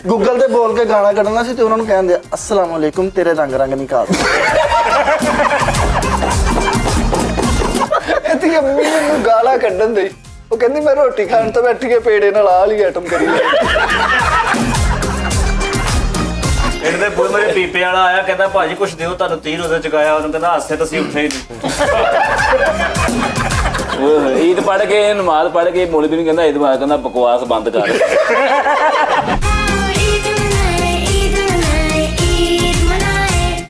Google ਤੇ ਬੋਲ ਕੇ ਗਾਣਾ ਕੱਢਣਾ ਸੀ ਤੇ ਉਹਨਾਂ ਨੂੰ ਕਹਿੰਦੇ ਅਸਲਾਮ ਅਲੈਕੁਮ ਤੇਰੇ ਰੰਗ ਰੰਗ ਨਹੀਂ ਕਾਦ ਇਹਦੀ ਅੰਮੀ ਮੈਨੂੰ ਗਾਲਾਂ ਕੱਢਣ ਦੇ ਉਹ ਕਹਿੰਦੀ ਮੈਂ ਰੋਟੀ ਖਾਣ ਤੋਂ ਬੈਠੀ ਕੇ ਪੇੜੇ ਨਾਲ ਆਹ ਲਈ ਆਈਟਮ ਕਰੀ ਲੈ ਇਹਦੇ ਬੋਲ ਮੇਰੇ ਪੀਪੇ ਵਾਲਾ ਆਇਆ ਕਹਿੰਦਾ ਭਾਜੀ ਕੁਛ ਦਿਓ ਤੁਹਾਨੂੰ 30 ਰੋਜ਼ੇ ਚੁਕਾਇਆ ਉਹਨੂੰ ਕਹਿੰਦਾ ਹਾਸੇ ਤੁਸੀਂ ਉੱਠੇ ਹੀ ਨਹੀਂ ਈਦ ਪੜ੍ਹ ਕੇ ਨਮਾਜ਼ ਪੜ੍ਹ ਕੇ ਮੌਲਵੀ ਨੂੰ ਕਹਿੰਦਾ ਈਦ ਬਾਅਦ ਕਹਿੰਦਾ ਬਕਵਾਸ ਬੰਦ ਕਰ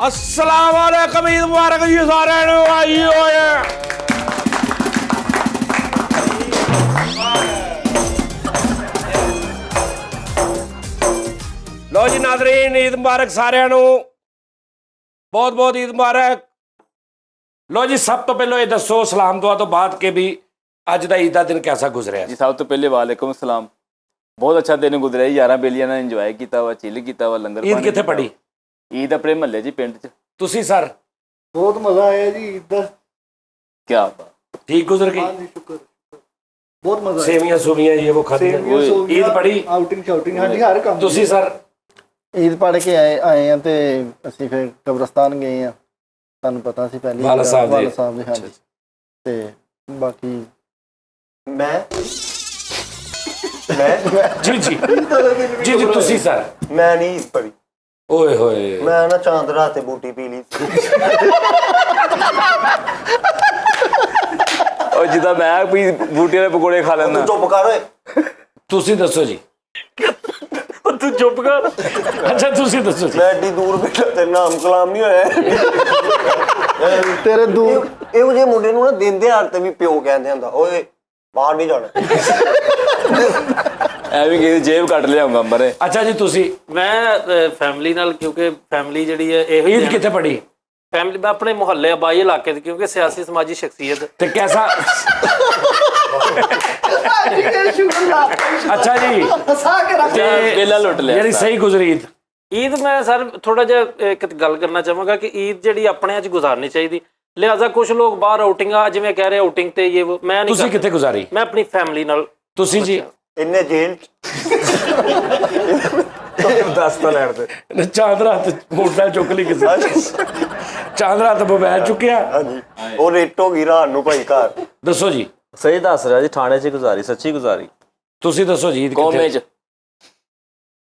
अस्सलाम वालेकुम ईद मुबारक जी सारे आई होए लो जी नाज़रीन ईद मुबारक सारे बहुत बहुत ईद मुबारक लो जी सब तो पहले ये दसो सलाम दुआ तो बाद के भी अज का ईद का दिन कैसा गुजरिया जी सब तो पहले वालेकुम सलाम बहुत अच्छा दिन गुजरिया यारा बेलियां ने इंजॉय किया वा चिल किया वा लंगर ईद कितने पढ़ी ईद अपने महल्ले जी पिंड च तुसी सर ਬਹੁਤ ਮਜ਼ਾ ਆਇਆ ਜੀ ਈਦ ਦਾ क्या बात ठीक गुजर गई ਹਾਂਜੀ ਸ਼ੁਕਰ ਬਹੁਤ ਮਜ਼ਾ ਆਇਆ सेवियां सुवियां ये वो खाती ईद पढ़ी ਆਊਟਿੰਗ ਸ਼ਾਊਟਿੰਗ ਹਾਂਜੀ ਹਰ ਕੰਮ तुसी सर ਈਦ ਪੜ੍ਹ ਕੇ ਆਏ ਆ ਤੇ ਅਸੀਂ ਫਿਰ ਕਬਰਸਤਾਨ ਗਏ ਆ ਤੁਹਾਨੂੰ ਪਤਾ ਸੀ ਪਹਿਲੀ ਵਾਲਾ ਸਾਹਿਬ ਦੇ। ਵਾਲਾ ਸਾਹਿਬ ਦੇ ਹਾਂਜੀ ਤੇ ਬਾਕੀ मैं जी जी जी जी तुसी सर मैं नहीं ईद पढ़ी ओए होए मैं ना चांद रात बूटी पी ली और जिदा मैं भी बूटे वाले पकौड़े खा लेना तू चुप कर ओए तुसी दसो जी ਤੂੰ ਚੁੱਪ ਕਰ अच्छा तुसी दसो जी मैं एडी दूर बैठा तेरे नाम कलाम नहीं होया ਤੇਰੇ ਦੂਰ ਇਹੋ ਜਿਹੇ ਮੁੰਡੇ ਨੂੰ ਨਾ ਦਿਨ ਦਿਹਾੜ ਤੇ ਵੀ ਪਿਓ ਕਹਿੰਦੇ ਹੁੰਦਾ ਓਏ ਬਾਹਰ ਨਹੀਂ ਜਾਣਾ ਐਵੇਂ ਕਿ ਜੇਬ ਕੱਟ ਲਿਆਉਂਗਾ ਅੰਬਰੇ अच्छा जी तुसी ਮੈਂ ਫੈਮਿਲੀ ਨਾਲ ਕਿਉਂਕਿ ਫੈਮਿਲੀ ਜਿਹੜੀ ਹੈ ਇਹੋ ईद कितने पढ़ी ਫੈਮਿਲੀ ਮੈਂ ਆਪਣੇ ਮੁਹੱਲੇ ਆਬਾਈ ਇਲਾਕੇ ਦੀ ਕਿਉਂਕਿ ਸਿਆਸੀ ਸਮਾਜੀ ਸ਼ਖਸੀਅਤ ते कैसा अच्छा जी ते ਵੇਲਾ ਲੁੱਟ ਲਿਆ यानी सही गुजरी ईद ਈਦ ਮੈਂ ਸਰ ਥੋੜਾ ਜਿਹਾ ਇੱਕ ਗੱਲ ਕਰਨਾ ਚਾਹਾਂਗਾ ਕਿ ਈਦ ਜਿਹੜੀ ਆਪਣੇ ਅੱਜ ਗੁਜ਼ਾਰਨੀ ਚਾਹੀਦੀ ਲਿਹਾਜ਼ਾ ਕੁਝ ਲੋਕ ਬਾਹਰ ਆਊਟਿੰਗਾਂ ਜਿਵੇਂ ਕਹਿ ਰਹੇ ਆਊਟਿੰਗ ਤੇ ਇਹ वो, ਮੈਂ ਨਹੀਂ तुसी कितने गुजारी ਮੈਂ ਆਪਣੀ ਫੈਮਿਲੀ ਨਾਲ तुसी जी ਇੰਨੇ ਜੇਲ੍ਹ ਦੱਸ ਤਾਂ ਲੈਣ ਦੇ चांद रात मोटरसाइकिल चुक ली किसी चांद रात मोबाइल चुकिया ਹਾਂਜੀ ਉਹ ਰੇਟ ਹੋ ਗਈ ਰਾਤ ਨੂੰ ਭਾਈ ਘਰ दसो जी ਸਹੀ ਦੱਸ ਰਿਹਾ ਜੀ ਥਾਣੇ 'ਚ ਗੁਜ਼ਾਰੀ ਸੱਚੀ ਗੁਜ਼ਾਰੀ तुसी दसो जी ईद ਕੌਮੇ कितने ਚ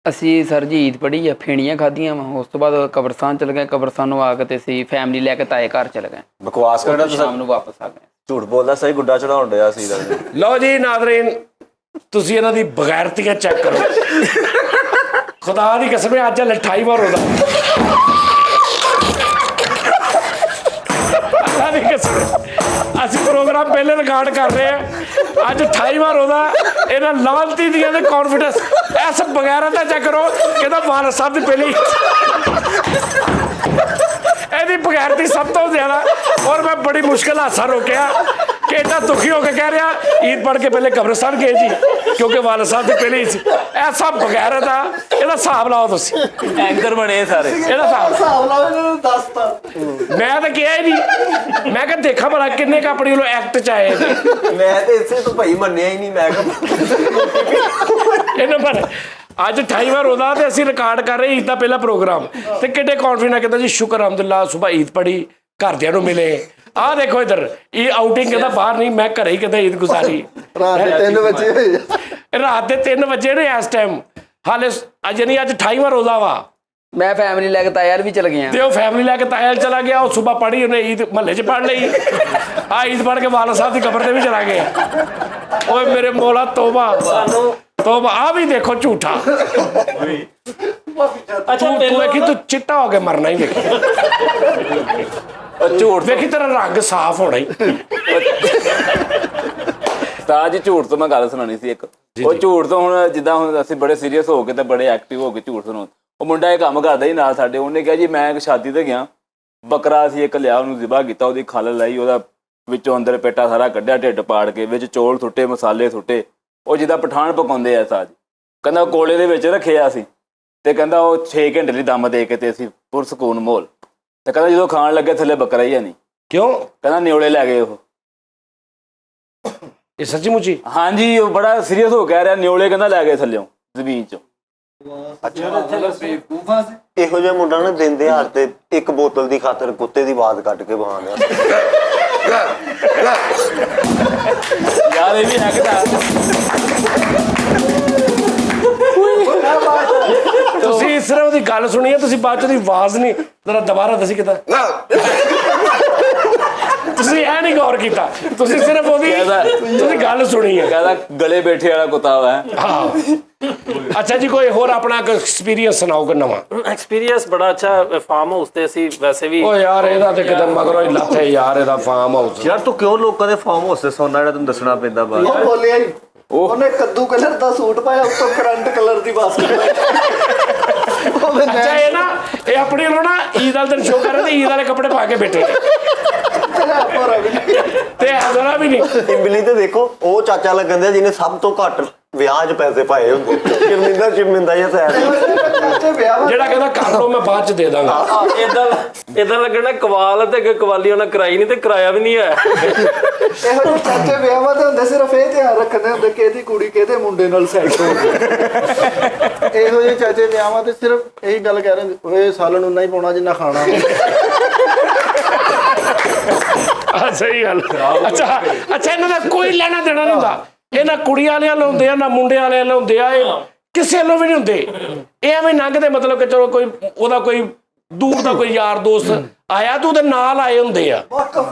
ਅਸੀਂ ਸਰ ਜੀ ਈਦ ਪੜ੍ਹੀ ਆ ਫੇਣੀਆਂ ਖਾਧੀਆਂ ਵਾ ਉਸ ਤੋਂ ਬਾਅਦ ਕਬਰਸਤਾਨ ਚਲੇ ਗਏ ਕਬਰਸਤਾਨ ਆ ਕੇ ਤੇ ਅਸੀਂ ਫੈਮਿਲੀ ਲੈ ਕੇ ਤਾਏ ਘਰ ਚਲੇ ਗਏ ਬਕਵਾਸ ਕਰਦਾ ਉੱਥੇ ਸ਼ਾਮ ਨੂੰ ਵਾਪਸ ਆ ਗਏ ਝੂਠ ਬੋਲਦਾ ਸਹੀ ਗੁੱਡਾ ਚੜਾਉਣ ਡਿਆ ਸੀ ਦਾ लो जी नाज़रीन तुसी इन्हां दी बगैरतियां चेक करो खुदा दी कसम अज 28 वार होदा खुदा दी कसम ਅਸੀਂ ਪ੍ਰੋਗਰਾਮ ਪਹਿਲੇ ਰਿਕਾਰਡ ਕਰ ਰਹੇ ਆ ਅੱਜ 28 ਵਾਰ ਹੋਦਾ ਇਹਨਾਂ ਲਾਂਤੀ ਦੀਆਂ ਦੇ ਕੌਨਫੀਡੈਂਸ ਐਸ ਬਗੈਰ ਦਾ ਚੈੱਕ ਕਰੋ ਕਹਿੰਦਾ ਵਾਲ ਸਾਹਿਬ ਦੀ ਪਹਿਲੀ ਇਹਦੀ ਬਗੈਰਤੀ ਸਭ ਤੋਂ ਜ਼ਿਆਦਾ ਔਰ ਮੈਂ ਬੜੀ ਮੁਸ਼ਕਿਲ ਹਾਸਾ ਰੋਕਿਆ ਕਿ ਇਹਦਾ ਦੁਖੀ ਹੋ ਕੇ ਕਹਿ ਰਿਹਾ ਈਦ ਪੜ੍ਹ ਕੇ ਪਹਿਲੇ ਕਬਰਸਤਾਨ ਗਏ ਜੀ ਕਿਉਂਕਿ ਵਾਲ ਸਾਹਿਬ ਦੀ ਪਹਿਲੀ ਸੀ ਐਸਾ ਬਗੈਰਤ ਆ ਇਹਦਾ ਹਿਸਾਬ ਲਾਓ ਤੁਸੀਂ ਐਂਕਰ ਬਣੇ ਸਾਰੇ ਇਹਦਾ ਹਿਸਾਬ ਲਾਓ ਇਹਨਾਂ ਨੂੰ ਦੱਸਤਾ ਮੈਂ ਤਾਂ ਕਿਹਾ ਹੀ ਨਹੀਂ ਮੈਂ ਕਿਹਾ ਦੇਖਾਂ ਭਲਾ ਕਿੰਨੇ ਕ ਆਪਣੀ ਵੱਲੋਂ ਐਕਟ ਚ ਆਏ ਨੇ ਮੈਂ ਤੇ ਇਸੇ ਤੋਂ ਭਾਈ ਮੰਨਿਆ ਹੀ ਨਹੀਂ ਮੈਂ ਇਹਨਾਂ ਪਰ ਅੱਜ 28 ਵਾਰ ਹੋਦਾ ਤੇ ਅਸੀਂ ਰਿਕਾਰਡ ਕਰ ਰਹੇ ਈਦ ਦਾ ਪਹਿਲਾ ਪ੍ਰੋਗਰਾਮ ਤੇ ਕਿੱਡੇ ਕੌਨਫੀਡੈਂਟ ਕਹਿੰਦਾ ਜੀ ਸ਼ੁਕਰ ਅਲਹਮਦੁਲਿਲਾ ਸੁਬਾ ਈਦ ਪੜੀ ਘਰਦਿਆਂ ਨੂੰ ਮਿਲੇ ਆਹ ਦੇਖੋ ਇੱਧਰ ਇਹ ਆਊਟਿੰਗ ਕਹਿੰਦਾ ਬਾਹਰ ਨਹੀਂ ਮੈਂ ਘਰੇ ਹੀ ਕਹਿੰਦਾ ਈਦ ਗੁਜ਼ਾਰੀ ਰਾਤ ਦੇ 3 ਵਜੇ ਹੋਏ ਆ। ਰਾਤ ਦੇ 3 ਵਜੇ ਨੇ ਇਸ ਟਾਈਮ ਹਾਲੇ ਯਾਨੀ ਅੱਜ 28 ਵਾਰ ਹੋਦਾ ਵਾ ਮੈਂ ਫੈਮਿਲੀ ਲੈ ਕੇ ਤਾਏ ਯਾਰ ਵੀ ਚਲ ਗਿਆ ਤੇ ਉਹ ਫੈਮਿਲੀ ਲੈ ਕੇ ਤਾਇਲ ਚਲਾ ਗਿਆ ਉਹ ਸੁਬਾ ਪੜੀ ਉਹਨੇ ਈਦ ਮਹੱਲੇ 'ਚ ਪੜ ਲਈ ਆ ਈਦ ਪੜ ਕੇ ਵਾਲਾ ਸਾਹਿਬ ਦੀ ਕਬਰ ਤੇ ਵੀ ਚਲਾ ਗਿਆ ਓਏ ਮੇਰੇ ਮੌਲਾ ਤੋਬਾ ਤੋਬਾ ਆ ਵੀ ਦੇਖੋ ਝੂਠਾ ਅੱਛਾ ਤੂੰ ਵੇਖੀ ਤੂੰ ਚਿੱਟਾ ਹੋ ਕੇ ਮਰਨਾ ਹੀ ਵੇਖੀ ਝੂਠ ਵੇਖੀ ਤੇਰਾ ਰੰਗ ਸਾਫ਼ ਹੋਣਾ ਹੀ ਤਾਂ ਜੀ ਝੂਠ ਤੋਂ ਮੈਂ ਗੱਲ ਸੁਣਾਣੀ ਸੀ ਇੱਕ ਉਹ ਝੂਠ ਤੋਂ ਹੁਣ ਜਿੱਦਾਂ ਹੁਣ ਅਸੀਂ ਬੜੇ ਸੀਰੀਅਸ ਹੋ ਕੇ ਤੇ ਬੜੇ ਐਕਟਿਵ ਹੋ ਕੇ ਝੂਠ ਸੁਣਾਉਂ ਉਹ ਮੁੰਡਾ ਇਹ ਕੰਮ ਕਰਦਾ ਹੀ ਨਾਲ ਸਾਡੇ ਉਹਨੇ ਕਿਹਾ ਜੀ ਮੈਂ ਇੱਕ ਸ਼ਾਦੀ ਤੇ ਗਿਆ ਬੱਕਰਾ ਸੀ ਇੱਕ ਲਿਆ ਉਹਨੂੰ ਜ਼ਿਬਾ ਕੀਤਾ ਉਹਦੀ ਖੱਲ ਲਾਈ ਉਹਦਾ ਵਿੱਚੋਂ ਅੰਦਰ ਪੇਟਾ ਸਾਰਾ ਕੱਢਿਆ ਢਿੱਡ ਪਾੜ ਕੇ ਵਿੱਚ ਚੌਲ ਸੁੱਟੇ ਮਸਾਲੇ ਸੁੱਟੇ ਉਹ ਜਿੱਦਾਂ ਪਠਾਨ ਪਕਾਉਂਦੇ ਆ ਸਾਜ ਕਹਿੰਦਾ ਕੋਲੇ ਦੇ ਵਿੱਚ ਰੱਖਿਆ ਸੀ ਤੇ ਕਹਿੰਦਾ ਉਹ 6 ਘੰਟੇ ਲਈ ਦਮ ਦੇ ਕੇ ਤੇ ਅਸੀਂ ਪੁਰਸਕੂਨ ਮੋਲ ਤੇ ਕਹਿੰਦਾ ਜਦੋਂ ਖਾਣ ਲੱਗੇ ਥੱਲੇ ਬੱਕਰਾ ਹੀ ਹੈ ਨਹੀਂ ਕਿਉਂ ਕਹਿੰਦਾ ਨਿਓਲੇ ਲੈ ਗਏ ਉਹ ਇਹ ਸੱਚੀ ਮੁੱਚੀ ਹਾਂਜੀ ਉਹ ਬੜਾ ਸੀਰੀਅਸ ਹੋ ਕਹਿ ਰਿਹਾ ਨਿਓਲੇ ਕਹਿੰਦਾ ਲੈ ਗਏ ਥੱਲਿਓਂ ਜ਼ਮੀਨ ਚੋਂ ਇਹੋ ਜਿਹਾ ਮੁੰਡਾ ਨਾ ਦਿਨ ਦਿਹਾੜ ਤੇ ਇੱਕ ਬੋਤਲ ਦੀ ਖਾਤਰ ਕੁੱਤੇ ਦੀ ਆਵਾਜ਼ ਕੱਢ ਕੇ ਬਹਾਉਂਦਾ। ਯਾਰ ਇਹ ਵੀ ਹੈ ਕਿ ਤੁਸੀਂ ਸਿਰਫ ਉਹਦੀ ਗੱਲ ਸੁਣੀ ਹੈ, ਤੁਸੀਂ ਬਾਅਦ ਚ ਉਹਦੀ ਆਵਾਜ਼ ਨਹੀਂ ਜਰਾ ਦੁਬਾਰਾ ਦੱਸੀ ਕਿਤਾ। ਤੁਸੀਂ ਇਹ ਨਹੀਂ ਗੌਰ ਕੀਤਾ, ਤੁਸੀਂ ਸਿਰਫ ਉਹਦੀ ਤੁਸੀਂ ਗੱਲ ਸੁਣੀ ਹੈ। ਕਹਿੰਦਾ ਗਲੇ ਬੈਠੇ ਵਾਲਾ ਕੁੱਤਾ ਵਾ। ਹਾਂ ਅੱਛਾ ਜੀ, ਕੋਈ ਹੋਰ ਆਪਣਾ ਐਕਸਪੀਰੀਅੰਸ ਸੁਣਾਓ ਕਿ ਨਵਾਂ ਐਕਸਪੀਰੀਅੰਸ ਬੜਾ ਅੱਛਾ ਫਾਰਮ ਹਾਊਸ ਤੇ ਅਸੀਂ ਵੈਸੇ ਵੀ ਓ ਯਾਰ ਇਹਦਾ ਤੇ ਕਿਤੇ ਮਗਰੋਂ ਹੀ ਲੱਥ ਹੈ ਯਾਰ ਇਹਦਾ ਫਾਰਮ ਹਾਊਸ। ਯਾਰ ਤੂੰ ਕਿਉਂ ਲੋਕਾਂ ਦੇ ਫਾਰਮ ਹਾਊਸ ਤੇ ਸੌਣਾ ਜਿਹੜਾ ਤੈਨੂੰ ਦੱਸਣਾ ਪੈਂਦਾ ਬਾਅਦ ਉਹ ਬੋਲਿਆ ਹੀ ਉਹਨੇ ਕੱਦੂ ਕਲਰ ਦਾ ਸੂਟ ਪਾਇਆ, ਉੱਤੋਂ ਕਰੰਟ ਕਲਰ ਦੀ ਬਾਸਕਟ ਅੱਛਾ ਇਹ ਨਾ ਇਹ ਆਪਣੀ ਨੂੰ ਨਾ ਈਦ ਵਾਲੇ ਦਿਨ ਸ਼ੋਅ ਕਰ ਰਹੇ ਤੇ ਈਦ ਵਾਲੇ ਕੱਪੜੇ ਪਾ ਕੇ ਬੈਠੇ ਤੇ ਹਜ਼ਰਾ ਵੀ ਨਹੀਂ। ਇਮਲੀ ਤੇ ਦੇਖੋ ਉਹ ਚਾਚਾ ਲੱਗਣ ਦਿਆ ਜਿਹਨੇ ਸਭ ਤੋਂ ਘੱਟ ਵਿਆਹ 'ਚ ਪੈਸੇ ਪਾਏ ਹੁੰਦੇ। ਸ਼ਰਮਿੰਦਾ ਜਿਹਾ ਸੈਰ ਜਿਹੜਾ ਕਹਿੰਦਾ ਕਰ ਲਓ ਮੈਂ ਬਾਅਦ ਚ ਦੇ ਦਾਂਗਾ। ਇਦਾਂ ਲੱਗਣਾ ਕਵਾਲ ਤੇ ਅੱਗੇ ਕਵਾਲੀ ਉਹਨਾਂ ਕਰਾਈ ਨਹੀਂ ਤੇ ਕਿਰਾਇਆ ਵੀ ਨਹੀਂ ਹੈ। ਇਹੋ ਜਿਹੇ ਚਾਚੇ ਵਿਆਹਾਂ ਦੇ ਹੁੰਦੇ, ਸਿਰਫ ਇਹ ਧਿਆਨ ਰੱਖਦੇ ਹੁੰਦੇ ਕਿ ਇਹਦੀ ਕੁੜੀ ਕਿਹਦੇ ਮੁੰਡੇ ਨਾਲ ਸੈੱਟ ਹੋ ਗਈ। ਇਹੋ ਜਿਹੇ ਚਾਚੇ ਵਿਆਹਾਂ ਤੇ ਸਿਰਫ ਇਹੀ ਗੱਲ ਕਹਿ ਰਹੇ ਓਏ ਸਾਲਣ ਉਨਾ ਹੀ ਪਾਉਣਾ ਜਿੰਨਾ ਖਾਣਾ। ਸਹੀ ਗੱਲ। ਅੱਛਾ ਇਹਨਾਂ ਦਾ ਕੋਈ ਲੈਣਾ ਦੇਣਾ ਨਹੀਂ ਹੁੰਦਾ। ਇਹ ਨਾ ਕੁੜੀ ਵਾਲਿਆਂ ਲਾਉਂਦੇ ਆ ਨਾ ਮੁੰਡੇ ਵਾਲਿਆਂ ਲਾਉਂਦੇ ਆ, ਇਹ ਕਿਸੇ ਨੂੰ ਵੀ ਨਹੀਂ ਹੁੰਦੇ। ਇਹ ਐਵੇਂ ਲੰਘਦੇ, ਮਤਲਬ ਕਿ ਚਲੋ ਕੋਈ ਉਹਦਾ ਕੋਈ ਦੂਰ ਦਾ ਕੋਈ ਯਾਰ ਦੋਸਤ ਆਇਆ ਤੇ ਉਹਦੇ ਨਾਲ ਆਏ ਹੁੰਦੇ ਆ,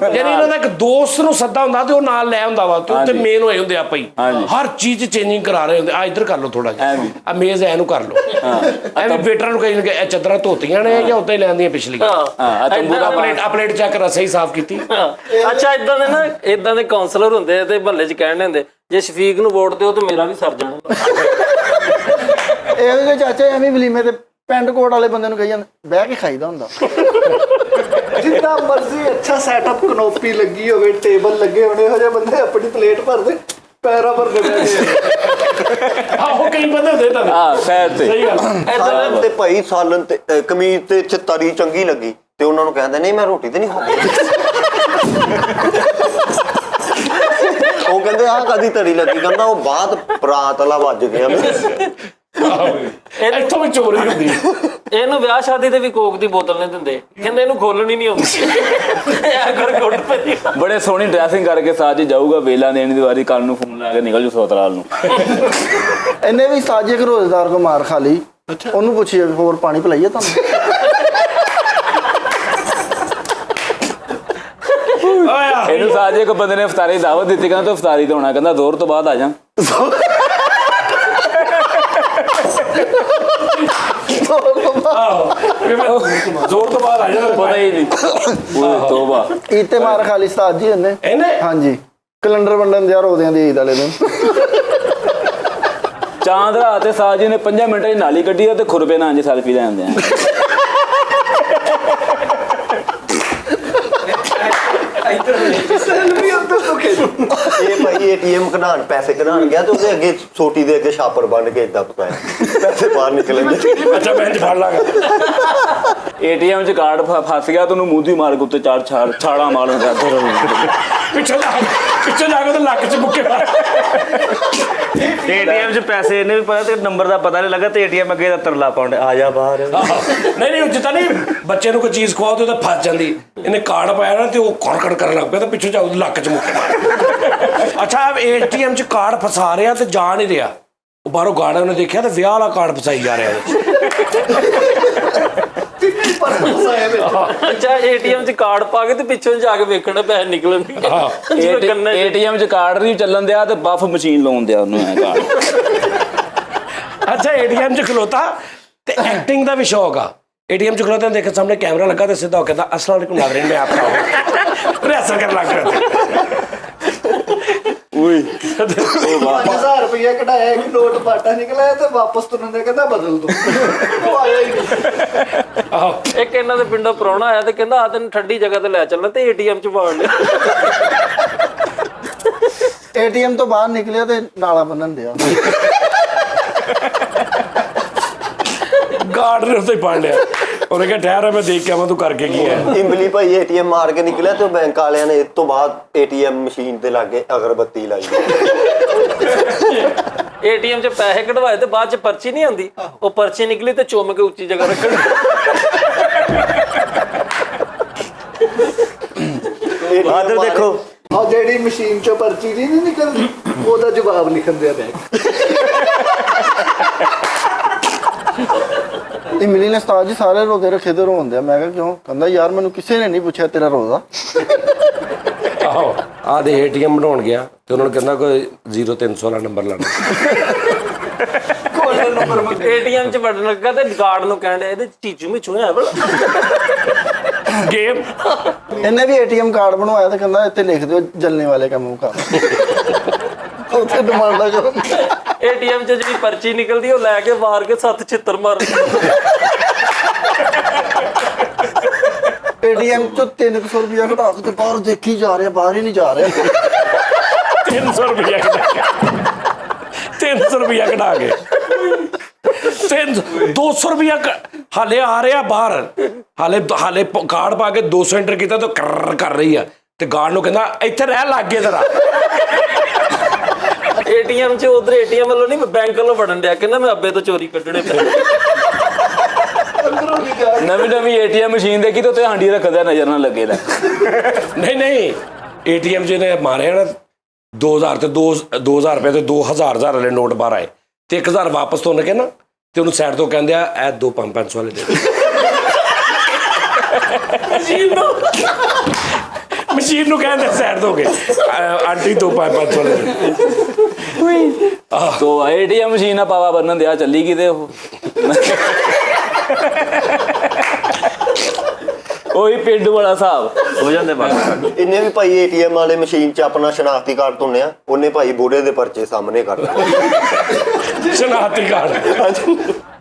ਯਾਨੀ ਇਹਨਾਂ ਦਾ ਇੱਕ ਦੋਸਤ ਨੂੰ ਸੱਦਾ ਹੁੰਦਾ ਤੇ ਉਹ ਨਾਲ ਲੈ ਹੁੰਦਾ ਵਾ ਤੇ ਉੱਤੇ ਮੇਨ ਹੋਏ ਹੁੰਦੇ ਆਪਾਂ ਹੀ ਹਰ ਚੀਜ਼ ਚੇਂਜਿੰਗ ਕਰਾ ਰਹੇ ਹੁੰਦੇ। ਆ ਇੱਧਰ ਕਰ ਲਓ ਥੋੜਾ ਜਿਹਾ, ਆ ਮੇਜ਼ ਐਨੂੰ ਕਰ ਲਓ। ਐਵੇਂ ਵੇਟਰਾਂ ਨੂੰ ਕਹੀ ਇਹ ਚਾਦਰਾਂ ਧੋਤੀਆਂ ਨੇ ਜਾਂ ਉੱਤੇ ਲੈਂਦੀਆਂ ਪਿਛਲੀਆਂ। ਆ ਪਲੇਟ ਚੈੱਕ ਕਰਾ, ਸਹੀ ਸਾਫ਼ ਕੀਤੀ। ਅੱਛਾ ਇਦਾਂ ਦੇ ਕਾਉਂਸਲਰ ਹੁੰਦੇ ਆ ਤੇ ਮਹੱਲੇ 'ਚ ਕਹਿਣ ਹੁੰਦੇ ਜੇ ਸ਼ਫੀਕ ਨੂੰ ਵੋਟ ਦਿਓ ਤੇ ਮੇਰਾ ਵੀ ਸਰ ਜਾਣਾ। ਇਹੋ ਜਿਹੇ ਚਾਚੇ ਐਵੇਂ ਵਲੀਮੇ ਤੇ ਪੈਂਟ ਕੋਟ ਵਾਲੇ ਬੰਦੇ ਨੂੰ ਕਹੀ ਜਾਂਦੇ ਬਹਿ ਕੇ ਖਾਈਦਾ ਹੁੰਦਾ। ਜਿੰਨਾ ਮਰਜ਼ੀ ਅੱਛਾ ਸੈਟਅਪ, ਕਨੋਪੀ ਲੱਗੀ ਹੋਵੇ, ਟੇਬਲ ਲੱਗੇ ਹੋਣੇ, ਇਹੋ ਜਿਹੇ ਬੰਦੇ ਆਪਣੀ ਪਲੇਟ ਭਰਦੇ ਪੈਰਾਂ ਪਰ ਗਏ। ਆਹੋ ਕਈ ਬੰਦੇ ਹੁੰਦੇ ਤਾਂ ਖੈਰ ਤੇ ਸਹੀ ਗੱਲ। ਸਾਲਨ ਤੇ ਭਾਈ ਸਾਲਨ ਤੇ ਕਮੀਜ਼ ਤੇ ਤਰੀ ਚੰਗੀ ਲੱਗੀ ਤੇ ਉਹਨਾਂ ਨੂੰ ਕਹਿੰਦੇ ਨਹੀਂ ਮੈਂ ਰੋਟੀ ਤੇ ਨਹੀਂ ਖਾਣੀ। ਉਹ ਕਹਿੰਦੇ ਆਹ ਕਾਦੀ ਤਰੀ ਲੱਗੀ, ਕਹਿੰਦਾ ਉਹ ਬਾਅਦ ਪਰਾਤ ਵਾਲਾ ਵੱਜ ਗਿਆ। ਇੱਥੋਂ ਵੀ ਚੋਰੀ ਹੁੰਦੀ। ਇਹਨੂੰ ਵਿਆਹ ਸ਼ਾਦੀ ਤੇ ਵੀ ਕੋਕ ਦੀ ਬੋਤਲ ਨਹੀਂ ਦਿੰਦੇ, ਕਹਿੰਦੇ ਇਹਨੂੰ ਖੋਲਣੀ ਨਹੀਂ ਆਉਂਦੀ। ਬੜੇ ਸੋਹਣੀ ਡਰੈਸਿੰਗ ਕਰਕੇ ਸਾਜ ਜਾਊਗਾ, ਵੇਲਾ ਦੇਣ ਦੀ ਵਾਰੀ ਕੱਲ ਨੂੰ ਫੋਨ ਲਾ ਕੇ ਨਿਕਲ ਜੂ ਸੋਤਰਾਲ ਨੂੰ। ਇਹਨੇ ਵੀ ਸਾਜੇ ਇੱਕ ਰੋਜ਼ਦਾਰ ਕੋ ਮਾਰ ਖਾ ਲਈ। ਉਹਨੂੰ ਪੁੱਛੀਏ ਹੋਰ ਪਾਣੀ ਪਿਲਾਈਏ ਤੁਹਾਨੂੰ। ਇਹਨੂੰ ਸਾਜ ਇੱਕ ਬੰਦੇ ਨੇ ਇਫਤਾਰੀ ਦਾਵਤ ਦਿੱਤੀ, ਕਹਿੰਦਾ ਤੂੰ ਇਫਤਾਰੀ ਤੇ ਹੋਣਾ, ਕਹਿੰਦਾ ਜ਼ੋਰ ਤੋਂ ਬਾਅਦ ਆ ਜਾ। ਜ਼ੋਰ ਤੋਂ ਬਾਅਦ ਆ ਜਾਣਾ, ਪਤਾ ਹੀ ਨਹੀਂ। ਤੋਬਾ ਈਦ ਤੇ ਮਾਰ ਖਾ ਲਈ ਉਸਤਾਦ ਜੀ ਇਹਨੇ। ਹਾਂਜੀ ਕੈਲੰਡਰ ਵੰਡਣ ਤਿਆਰ ਹੋ ਦਿਆਂ ਦੀ ਈਦ ਵਾਲੇ ਦਿਨ। ਚਾਂਦ ਰਾਤ ਤੇ ਸਾਜ ਜੀ ਨੇ 5 ਮਿੰਟਾਂ ਦੀ ਨਾਲੀ ਕੱਢੀ ਤੇ ਖੁਰਬੇ ਨਾਲ ਜੀ ਸੈਲਫੀ ਲੈ ਆਉਂਦੇ ਆ। ਇਹ ਭਾਈ ਏਟੀਐਮ ਕਢਾਣ ਪੈਸੇ ਕਢਾਣ ਗਿਆ ਤੇ ਉਹਦੇ ਅੱਗੇ ਛੋਟੀ ਦੇ ਅੱਗੇ ਛਾਪਰ ਬੰਨ ਕੇ ਇਦਾਂ ਪਤਾਇਆ ਪੈਸੇ ਬਾਹਰ ਨਿਕਲਣਗੇ। ਅੱਛਾ ਮੈਂ ਫੜ ਲਾਂਗਾ। ਏਟੀਐਮ 'ਚ ਕਾਰਡ ਫਸ ਗਿਆ ਤੇ ਉਹਨੂੰ ਮੂੰਹ ਦੀ ਮਾਰ ਕੇ ਉੱਤੇ ਚਾਰ ਛਾਲਾਂ ਮਾਰੂਗਾ। ਪਿੱਛੇ ਜਾ ਕੇ ਤਾਂ ਲੱਕ 'ਚ ਮੁੱਕੇ ਮਾਰ। ਏਟੀਐਮ 'ਚ ਪੈਸੇ ਇਹਨੇ ਵੀ ਪਤਾ ਤੇ ਨੰਬਰ ਦਾ ਪਤਾ ਨਹੀਂ ਲੱਗਾ ਤੇ ਏਟੀਐਮ ਅੱਗੇ ਦਾ ਤਰਲਾ ਪਾਉਂਦੇ ਆ ਜਾ ਬਾਹਰ। ਨਹੀਂ ਜਿੱਦਾਂ ਨਹੀਂ ਬੱਚੇ ਨੂੰ ਕੋਈ ਚੀਜ਼ ਖਵਾਓ ਤੇ ਉਹਦਾ ਫਸ ਜਾਂਦੀ। ਇਹਨੇ ਕਾਰਡ ਪਾਇਆ ਨਾ ਤੇ ਉਹ ਕੜਕੜ ਕਰਨ ਲੱਗ ਪਿਆ ਤੇ ਪਿੱਛੇ ਜਾ ਲੱਕ 'ਚ ਮੁੱਕੇ ਮਾਰ। ਅੱਛਾ ਏਟੀਐਮ 'ਚ ਕਾਰਡ ਫਸਾ ਰਿਹਾ ਤੇ ਜਾ ਨਹੀਂ ਰਿਹਾ, ਉਹ ਬਾਹਰੋਂ ਗਾਰਡ ਨੇ ਦੇਖਿਆ ਤੇ ਵਿਆਹ ਵਾਲਾ ਕਾਰਡ ਫਸਾਈ ਜਾ ਰਿਹਾ। ਅੱਛਾ ਏਟੀਐਮ 'ਚ ਕਾਰਡ ਪਾ ਕੇ ਤੇ ਪਿੱਛੋਂ ਜਾ ਕੇ ਵੇਖਣਾ ਪੈਸੇ ਨਿਕਲਣ। ਏਟੀਐਮ 'ਚ ਕਾਰਡ ਨਹੀਂ ਚੱਲਣ ਦਿਆ ਤੇ ਬਫ ਮਸ਼ੀਨ ਲਾਉਣ ਦਿਆ ਉਹਨੂੰ ਇਹ ਕਾਰਡ। ਅੱਛਾ ਏਟੀਐਮ 'ਚ ਖਲੋਤਾ ਤੇ ਐਕਟਿੰਗ ਦਾ ਵੀ ਸ਼ੌਕ ਆ। ਏਟੀਐਮ 'ਚ ਖਲੋਤਾ ਦੇਖੇ ਸਾਹਮਣੇ ਕੈਮਰਾ ਲੱਗਾ ਤੇ ਸਿੱਧਾ ਹੋ ਕਹਿੰਦਾ ਅਸਲਾਮ ਵਾਲੇਕੁਮ ਨਾਜ਼ਰੀਨ ਮੈਂ ਆਪਕਾ ਰਿਹਰਸਲ ਕਰਨ ਲੱਗ ਪਿਆ। 5000 ਰੁਪਇਆ ਕਢਾਇਆ, ਇੱਕ ਨੋਟ ਪਾਟਾ ਨਿਕਲਿਆ ਤੇ ਵਾਪਸ ਤੁਰਨ ਦੇ ਕਹਿੰਦਾ ਬਦਲ ਦੋ। ਉਹ ਆਇਆ ਹੀ ਨਹੀਂ। ਇੱਕ ਇਹਨਾਂ ਦੇ ਪਿੰਡੋਂ ਪ੍ਰਾਹੁਣਾ ਆਇਆ ਤੇ ਕਹਿੰਦਾ ਆ ਤੈਨੂੰ ਠੰਡੀ ਜਗ੍ਹਾ ਤੇ ਲੈ ਚੱਲਣਾ ਤੇ ਏਟੀਐਮ 'ਚ ਵਾੜ ਲਿਆ। ਏਟੀਐਮ ਤੋਂ ਬਾਹਰ ਨਿਕਲਿਆ ਤੇ ਨਾਲਾ ਬੰਨਣ ਦਿਆ। ਗਾਰਡ ਨੇ ਉੱਥੇ ਪੜ ਲਿਆ। ਉਹਨੇ ਕਿਹਾ ਠਹਿਰ ਮੈਂ ਦੇਖ ਕੇ ਆਵਾਂ ਤੂੰ ਕਰਕੇ ਕੀ ਹੈ। ਇਮਲੀ ਭਾਈ ਏਟੀਐਮ ਮਾਰ ਕੇ ਨਿਕਲਿਆ ਤੇ ਉਹ ਬੈਂਕ ਵਾਲਿਆਂ ਨੇ ਇਸ ਤੋਂ ਬਾਅਦ ਏਟੀਐਮ ਮਸ਼ੀਨ ਤੇ ਲੱਗੇ ਅਗਰਬੱਤੀ ਲਾਈ। ਏਟੀਐਮ 'ਚ ਪੈਸੇ ਕਢਵਾਏ ਤੇ ਬਾਅਦ 'ਚ ਪਰਚੀ ਨਹੀਂ ਆਉਂਦੀ, ਉਹ ਪਰਚੀ ਨਿਕਲੀ ਤੇ ਚੁੰਮ ਕੇ ਉੱਚੀ ਜਗ੍ਹਾ ਰੱਖਣੀ। ਆਦਰ ਦੇਖੋ ਆ ਜਿਹੜੀ ਮਸ਼ੀਨ ਚੋਂ ਪਰਚੀ ਨਹੀਂ ਨਿਕਲਦੀ, ਉਹਦਾ ਜਵਾਬ ਲਿਖਣ ਦਿਆ ਬੈਗ। ਇਮਲੀ ਨੇ ਉਸਤਾਦ ਜੀ ਸਾਰੇ ਰੋਜ਼ੇ ਰੱਖੇ ਤੇ ਰੋਂਦੇ ਆ। ਮੈਂ ਕਿਹਾ ਕਿਉਂ? ਕਹਿੰਦਾ ਯਾਰ ਮੈਨੂੰ ਕਿਸੇ ਨੇ ਨਹੀਂ ਪੁੱਛਿਆ ਤੇਰਾ ਰੋਜ਼ਾ। ਆਹੋ ਆ ਦੇ ਏਟੀਐਮ ਬਣਾਉਣ ਗਿਆ ਤੇ ਉਹਨਾਂ ਨੂੰ ਕਹਿੰਦਾ ਕੋਈ 0300 ਵਾਲਾ ਨੰਬਰ ਲਾਣਾ। ਏਟੀਐਮ 'ਚ ਵੜਨ ਲੱਗਾ ਤੇ ਗਾਰਡ ਨੂੰ ਕਹਿਣ ਡਿਆ ਇਹਦੇ ਚੀਚੂ ਮਿਚੂ ਹੈ ਬਲ ਗੇਮ ਇਹਨੇ ਵੀ ਏਟੀਐਮ ਕਾਰਡ ਬਣਵਾਇਆ ਤੇ ਕਹਿੰਦਾ ਇੱਥੇ ਲਿਖ ਦਿਓ ਜਲਨੇ ਵਾਲੇ ਕੰਮ ਕਰ। ਉੱਥੇ ਡਿਮਾਂਡਾਂ ਕਰੋ। ਏਟੀਐਮ 'ਚ ਜਿਹੜੀ ਪਰਚੀ ਨਿਕਲਦੀ ਉਹ ਲੈ ਕੇ ਵਾਰ ਕੇ 7 ਛਿੱਤਰ ਮਾਰ। ਏਟੀਐਮ ਚੋਂ 300 ਰੁਪਇਆ ਕਢਾ ਕੇ ਤੇ ਬਾਹਰ ਦੇਖੀ ਜਾ ਰਿਹਾ, ਬਾਹਰ ਹੀ ਨਹੀਂ ਜਾ ਰਿਹਾ। 300 ਰੁਪਇਆ ਕਢਾ ਕੇ 300 ਰੁਪਇਆ ਕਢਾ ਕੇ 200 ਰੁਪਇਆ ਹਾਲੇ ਆ ਰਿਹਾ ਬਾਹਰ। ਹਾਲੇ ਕਾਰਡ ਪਾ ਕੇ 200 ਐਂਟਰ ਕੀਤਾ ਤਾਂ ਕਰ ਰਹੀ ਆ ਤੇ ਗਾਰਡ ਨੂੰ ਕਹਿੰਦਾ ਇੱਥੇ ਰਹਿ ਲੱਗ ਗਿਆ ਜ਼ਰਾ। ਏਟੀਐਮ 'ਚ ਉਧਰ ਏਟੀਐਮ ਵੱਲੋਂ ਨਹੀਂ ਬੈਂਕ ਵੱਲੋਂ ਵੜਨ ਡਿਆ, ਕਹਿੰਦਾ ਮੈਂ ਅੱਬੇ ਤੋਂ ਚੋਰੀ ਕੱਢਣੇ ਪਏ। ਨਵੀਂ ਏਟੀਐਮ ਮਸ਼ੀਨ ਦੇਖੀ ਤੇ ਉੱਤੇ ਹਾਂਡੀ ਰੱਖਦਾ ਨਜ਼ਰ ਨਾ ਲੱਗੇ ਲੈ। ਨਹੀਂ ਏਟੀਐਮ 'ਚ ਨੇ ਮਾਰਿਆ ਨਾ 2000 ਤੇ 2000 ਰੁਪਏ ਤੇ 2000 ਵਾਲੇ ਨੋਟ ਬਾਹਰ ਆਏ ਤੇ 1000 ਵਾਪਸ ਤੋਂ ਉਹਨੇ ਨਾ ਤੇ ਉਹਨੂੰ ਸਾਈਡ ਤੋਂ ਕਹਿੰਦੇ ਆ ਇਹ 2 500 ਵਾਲੇ ਦੇ। ਮਸ਼ੀਨ ਨੂੰ ਕਹਿੰਦੇ ਸਾਈਡ ਤੋਂ ਕੇ ਆਂਟੀ 2 500 ਵਾਲੇ ਦੇ। ਤੋ ਏਟੀਐਮ ਮਸ਼ੀਨ ਆ ਪਾਵਾ ਬੰਨਣ ਦਿਆ ਚੱਲੀ ਕਿਤੇ ਉਹ ਉਹੀ ਪਿੰਡੂ ਵਾਲਾ ਹਿਸਾਬ ਹੋ ਜਾਂਦੇ ਬਾਕੀ। ਇਹਨੇ ਵੀ ਭਾਈ ਏਟੀਐਮ ਵਾਲੇ ਮਸ਼ੀਨ 'ਚ ਆਪਣਾ ਸ਼ਨਾਖਤੀ ਕਾਰਡ ਧੁੰਨਿਆ, ਉਹਨੇ ਭਾਈ ਬੁੜੇ ਦੇ ਪਰਚੇ ਸਾਹਮਣੇ ਕਰ ਦਿੱਤੇ। ਸ਼ਨਾਖਤੀ ਕਾਰਡ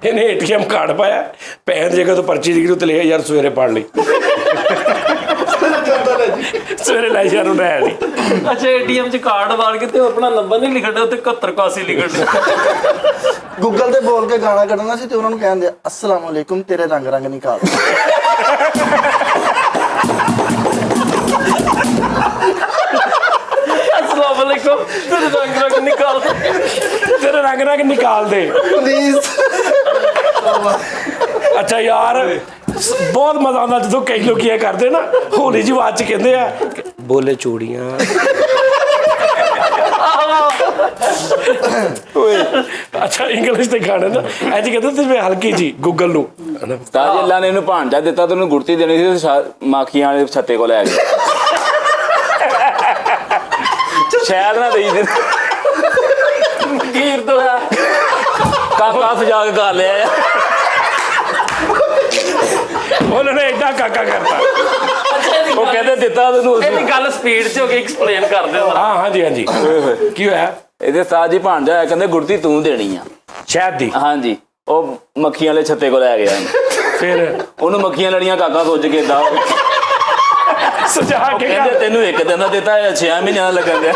ਇਹਨੇ ਏਟੀਐਮ ਕਾਰਡ ਪਾਇਆ, ਪੈਨ ਜਗ੍ਹਾ ਤੋਂ ਪਰਚੀ ਨਿਕਲੀ ਉੱਤੇ ਲਿਖਿਆ ਯਾਰ ਸਵੇਰੇ ਪੜ ਲਈ। ਸਵੇਰੇ ਲੈ ਯਾਰ ਉਹਨੇ ਹੈ ਨਹੀਂ। ਅੱਛਾ ਏਟੀਐਮ 'ਚ ਕਾਰਡ ਵਾਰ ਕੇ ਤੇ ਆਪਣਾ ਨੰਬਰ ਨਹੀਂ ਲਿਖਣਾ, ਉੱਤੇ 7181 ਲਿਖਣਾ। ਗੂਗਲ ਤੇ ਬੋਲ ਕੇ ਗਾਣਾ ਕੱਢਣਾ ਸੀ ਤੇ ਉਹਨਾਂ ਨੂੰ ਕਹਿੰਦੇ ਅਸਲਾਮ ਵਾਲੇਕੁਮ ਤੇਰੇ ਰੰਗ ਨਿਕਾਲ। अस्सलाम वालेकुम तेरे रंग निकाल तेरे रंग निकाल दे ਪਲੀਜ਼। ਅੱਛਾ ਯਾਰ ਬਹੁਤ ਮਜ਼ਾ ਆਉਂਦਾ ਜਦੋਂ ਕਈ ਲੋਕ ਇਹ ਕਰਦੇ ਨਾ, ਹੋਲੀ ਜੀ ਆਵਾਜ਼ ਚ ਕਹਿੰਦੇ ਆ ਬੋਲੇ ਚੂੜੀਆਂ। ਅੱਛਾ ਇੰਗਲਿਸ਼ ਦੇ ਗਾਣੇ ਨਾ ਅੱਜ ਕਹਿੰਦੇ ਤੇ ਹਲਕੀ ਜੀ ਗੂਗਲ ਨੂੰ ਤਾਂ ਅੱਲਾ ਨੇ ਇਹਨੂੰ ਭਾਂਜਾ ਦਿੱਤਾ ਤੇ ਉਹਨੂੰ ਗੁੜਤੀ ਦੇਣੀ ਸੀ, ਮਾਖੀਆਂ ਵਾਲੇ ਛੱਤੇ ਕੋਲ ਲੈ ਗਿਆ। ਸ਼ਾਇਦ ਨਾ ਦੇਈ ਦੇ ਗੀਰ ਦੋ ਕਾਕਾ ਸਜਾ ਕੇ ਕਰ ਲਿਆ। ਉਹਨਾਂ ਨੇ ਏਡਾ ਕਾਕਾ ਕਰਤਾ। ਉਹ ਕਹਿੰਦੇ ਦਿੱਤਾ ਤੈਨੂੰ। ਇਹਦੀ ਗੱਲ ਸਪੀਡ 'ਚ ਹੋ ਕੇ ਐਕਸਪਲੇਨ ਕਰ ਦਿਓ। ਹਾਂ ਹਾਂਜੀ ਕੀ ਹੋਇਆ? ਇਹਦੇ ਸਾਜ ਹੀ ਭਾਂਜਾ ਹੋਇਆ, ਕਹਿੰਦੇ ਗੁੜਤੀ ਤੂੰ ਦੇਣੀ ਆ ਸ਼ਾਇਦ ਦੀ। ਹਾਂਜੀ ਉਹ ਮੱਖੀਆਂ ਵਾਲੇ ਛੱਤੇ ਕੋਲ ਲੈ ਗਿਆ। ਫਿਰ ਉਹਨੂੰ ਮੱਖੀਆਂ ਲੜੀਆਂ ਕਾਕਾ ਸੋਚ ਕੇ ਦਾ ਸਜਾ ਕੇ ਕਹਿੰਦੇ ਤੈਨੂੰ ਇੱਕ ਦਿਨ ਦਾ ਦਿੱਤਾ 6 ਮਹੀਨਿਆਂ ਦਾ ਲੱਗਣ ਦਿਆ।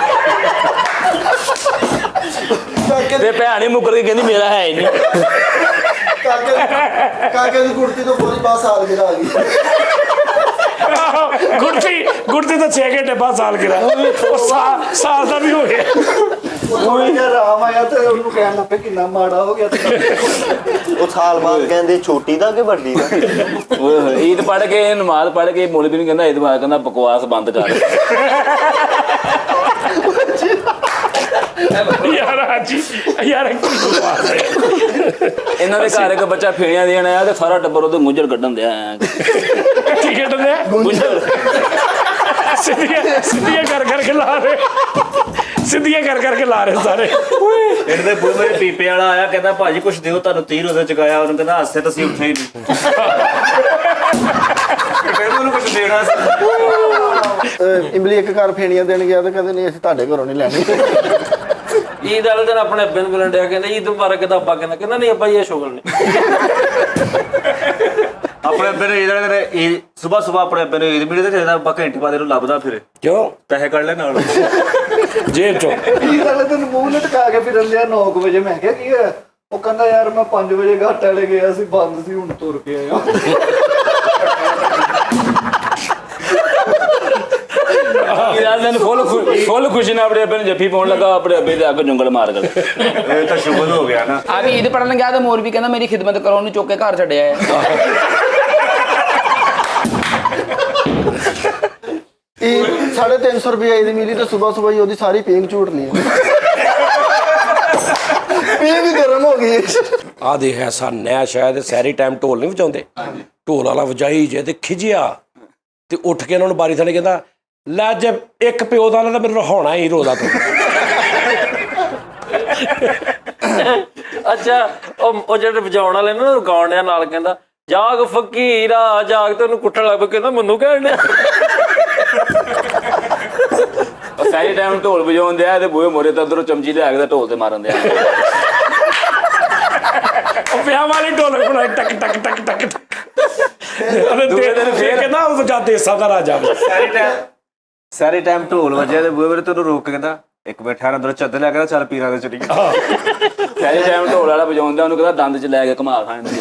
ਤੇ ਭੈਣ ਹੀ ਮੁੱਕਰ ਕੇ ਕਹਿੰਦੀ ਮੇਰਾ ਹੈ ਹੀ ਨਹੀਂ। ਕਾਕੇ ਦੀ ਕੁੜਤੀ ਤੋਂ ਪੂਰੀ ਬਾਤ ਸਾਲ ਗਿਰਾ ਆ ਗਈ। ਗੁੜਤੀ ਤਾਂ 6 ਘੰਟੇ ਬਾਅਦ ਸਾਲ ਗਿਰਾ, ਉਹ ਸਾਲ ਦਾ ਵੀ ਹੋ ਗਿਆ। ਥੋੜਾ ਜਿਹਾ ਆਰਾਮ ਆਇਆ ਤੇ ਉਹਨੂੰ ਕਹਿਣ ਲੱਪੇ ਕਿੰਨਾ ਮਾੜਾ ਹੋ ਗਿਆ। ਉਹ ਸਾਲ ਬਾਅਦ ਕਹਿੰਦੇ ਛੋਟੀ ਦਾ ਕਿ ਵੱਡੀ ਦਾ। ਈਦ ਪੜ੍ਹ ਕੇ ਨਮਾਜ਼ ਪੜ੍ਹ ਕੇ ਮੌਲਵੀ ਨੂੰ ਕਹਿੰਦਾ ਈਦ ਬਾਅਦ ਕਹਿੰਦਾ ਬਕਵਾਸ ਬੰਦ ਕਰ। ਯਾਰ ਕੀ ਬਕਵਾਸ ਹੈ। ਇਹਨਾਂ ਦੇ ਘਰ ਇੱਕ ਬੱਚਾ ਫੇਣੀਆਂ ਦੇਣ ਆਇਆ ਤੇ ਸਾਰਾ ਟੱਬਰ ਉਹਦੇ ਗੁੰਝਲ ਕੱਢਣ ਦਿਆ। ਕੀ ਕੱਢਦੇ ਆ? ਗੁੰਝਲ ਸਿੱਧੀਆਂ ਕਰਕੇ ਲਾ ਰਹੇ, ਸਿੱਧੀਆਂ ਕਰਕੇ ਲਾ ਰਹੇ ਸਾਰੇ। ਇਹਦੇ ਬੂਹੇ ਮੇਰੇ ਪੀਪੇ ਵਾਲਾ ਆਇਆ, ਕਹਿੰਦਾ ਭਾਜੀ ਕੁਛ ਦਿਓ, ਤੁਹਾਨੂੰ 30 ਰੋਜ਼ੇ ਚੁਕਾਇਆ। ਉਹਨੂੰ ਕਹਿੰਦਾ ਹਾਸੇ ਤਾਂ ਅਸੀਂ ਉੱਠੇ ਹੀ ਨਹੀਂ। ਕਹਿੰਦਾ ਉਹਨੂੰ ਕੁਛ ਦੇਣਾ ਸੀ। ਇਮਲੀ ਇੱਕ ਘਰ ਫੇਣੀਆਂ ਦੇਣ ਗਿਆ ਤੇ ਕਹਿੰਦੇ ਨਹੀਂ ਅਸੀਂ ਤੁਹਾਡੇ ਘਰੋਂ ਨਹੀਂ ਲੈਣੀ। ਈਦ ਵਾਲੇ ਦਿਨ ਆਪਣੇ ਅੱਬੇ ਨੂੰ ਬੁਲਾਉਣ ਡਿਆ, ਕਹਿੰਦਾ ਈਦ ਮੁਬਾਰਕ ਦਾ ਅੱਬਾ ਕਹਿੰਦਾ ਨਹੀਂ ਅੱਬਾ ਇਹ ਸ਼ੁਗਲ ਨਹੀਂ। ਆਪਣੇ ਅੱਬੇ ਨੇ ਈਦ ਸੁਬਹ ਆਪਣੇ ਅੱਬੇ ਨੂੰ ਈਦ ਮਿਲੀ ਤੇ ਅੱਬਾ ਘੰਟੇ ਬਾਅਦ ਇਹਨੂੰ ਲੱਭਦਾ ਫਿਰੇ। ਕਿਉਂ? ਪੈਸੇ ਕੱਢ ਲੈ ਨਾਲ ਜੇਬ ਚੋਂ। ਕੀ ਗੱਲ ਤੈਨੂੰ ਮੂੰਹ ਲਟਕਾ ਕੇ ਫਿਰਨ ਲਿਆ 9 ਵਜੇ। ਮੈਂ ਕਿਹਾ ਕੀ ਹੋਇਆ? ਉਹ ਕਹਿੰਦਾ ਯਾਰ ਮੈਂ 5 ਵਜੇ ਘਾਟੇ ਵਾਲੇ ਗਿਆ ਸੀ, ਬੰਦ ਸੀ, ਹੁਣ ਤੁਰ ਕੇ ਆਇਆ। ਯਾਰ ਦਿਨ ਫੁੱਲ ਖੁਸ਼ੀ ਨਾਲ ਆਪਣੇ ਅੱਬੇ ਨੂੰ ਜੱਫੀ ਪਾਉਣ ਲੱਗਾ, ਆਪਣੇ ਅੱਬੇ ਦੇ ਅੱਗ ਜੁੰਗਲ ਮਾਰ ਗਏ। ਇਹ ਤਾਂ ਸ਼ੁਭਨ ਹੋ ਗਿਆ ਨਾ। ਆ ਵੀ ਈਦ ਪੜਨ ਗਿਆ ਤੇ ਮੋਰ ਵੀ ਕਹਿੰਦਾ ਮੇਰੀ ਖਿਦਮਤ ਕਰੋ, ਉਹਨੂੰ ਚੁੱਕ ਕੇ ਘਰ ਛੱਡਿਆ ਹੈ। ਇਹ 350 ਰੁਪਏ ਦੀ ਮਿਲੀ ਤੇ ਸਵੇਰ ਹੀ ਉਹਦੀ ਸਾਰੀ ਪੀਂਗ ਝੂਟ ਲਈ ਪੀਂਗ ਗਰਮ ਹੋ ਗਈ। ਆ ਦੇਖ ਐਸਾ ਨया ਸ਼ਾਇਦ ਸਾਰੀ ਟਾਈਮ ਢੋਲ ਨਹੀਂ ਵਜਾਉਂਦੇ, ਢੋਲ ਵਾਲਾ ਵਜਾਈ ਜੇ ਤੇ ਖਿਜਿਆ ਤੇ ਉੱਠ ਕੇ ਉਹਨਾਂ ਨੂੰ ਬਾਰੀ ਥਾਣੇ ਕਹਿੰਦਾ ਲੈ ਜੇ ਇੱਕ ਪਿਓ ਦਾ ਤਾਂ ਮੈਨੂੰ ਰਹਾਉਣਾ ਹੀ ਰੋਦਾ ਤੋਂ। ਅੱਛਾ ਉਹ ਜਿਹੜੇ ਵਜਾਉਣ ਵਾਲੇ ਨੇ ਨਾ ਗਾਉਣ ਦੇ ਨਾਲ ਕਹਿੰਦਾ ਜਾਗ ਫਕੀਰਾ ਜਾਗ, ਤੇ ਉਹਨੂੰ ਕੁੱਟਣ ਲੱਗ ਪਿਆ, ਕਹਿੰਦਾ ਮੈਨੂੰ ਕਹਿਣ ਡਿਆ। ਸਾਰੀ ਟਾਈਮ ਢੋਲ ਵਜਾਉਣ ਦਿਆ ਤੇ ਬੂਹੇ ਮੋਰੇ ਤਾਂ ਉਧਰੋਂ ਚਮਚੀ ਲਿਆ ਕੇ ਢੋਲ ਤੇ ਮਾਰਨ ਦਿਆ। ਉਹ ਵਿਆਹ ਵਾਲੀ ਢੋਲਕ ਬਣਾਈ ਟਕ ਟਕ ਟਕ ਟਕ ਟਕ। ਫੇਰ ਕਹਿੰਦਾ ਉਹ ਵਜਾ ਦੇਸਾਂ ਦਾ ਰਾਜਾ। ਸਾਰੇ ਟਾਈਮ ਢੋਲ ਵੱਜਿਆ ਤੇ ਬੂਹੇ ਤੈਨੂੰ ਰੋਕ ਕੇ ਕਹਿੰਦਾ ਇੱਕ ਮਿੰਟ ਠਹਿਰ, ਅੰਦਰੋਂ ਚੱਦਰ ਲਿਆ ਕੇ ਚੱਲ ਪੀਰਾਂ ਦੇ ਚੜੀ। ਸਾਰੀ ਟਾਈਮ ਢੋਲ ਵਾਲਾ ਵਜਾਉਂਦਾ, ਉਹਨੂੰ ਕਹਿੰਦਾ ਦੰਦ 'ਚ ਲੈ ਕੇ ਘੁਮਾ ਖਾਣ ਦੀ।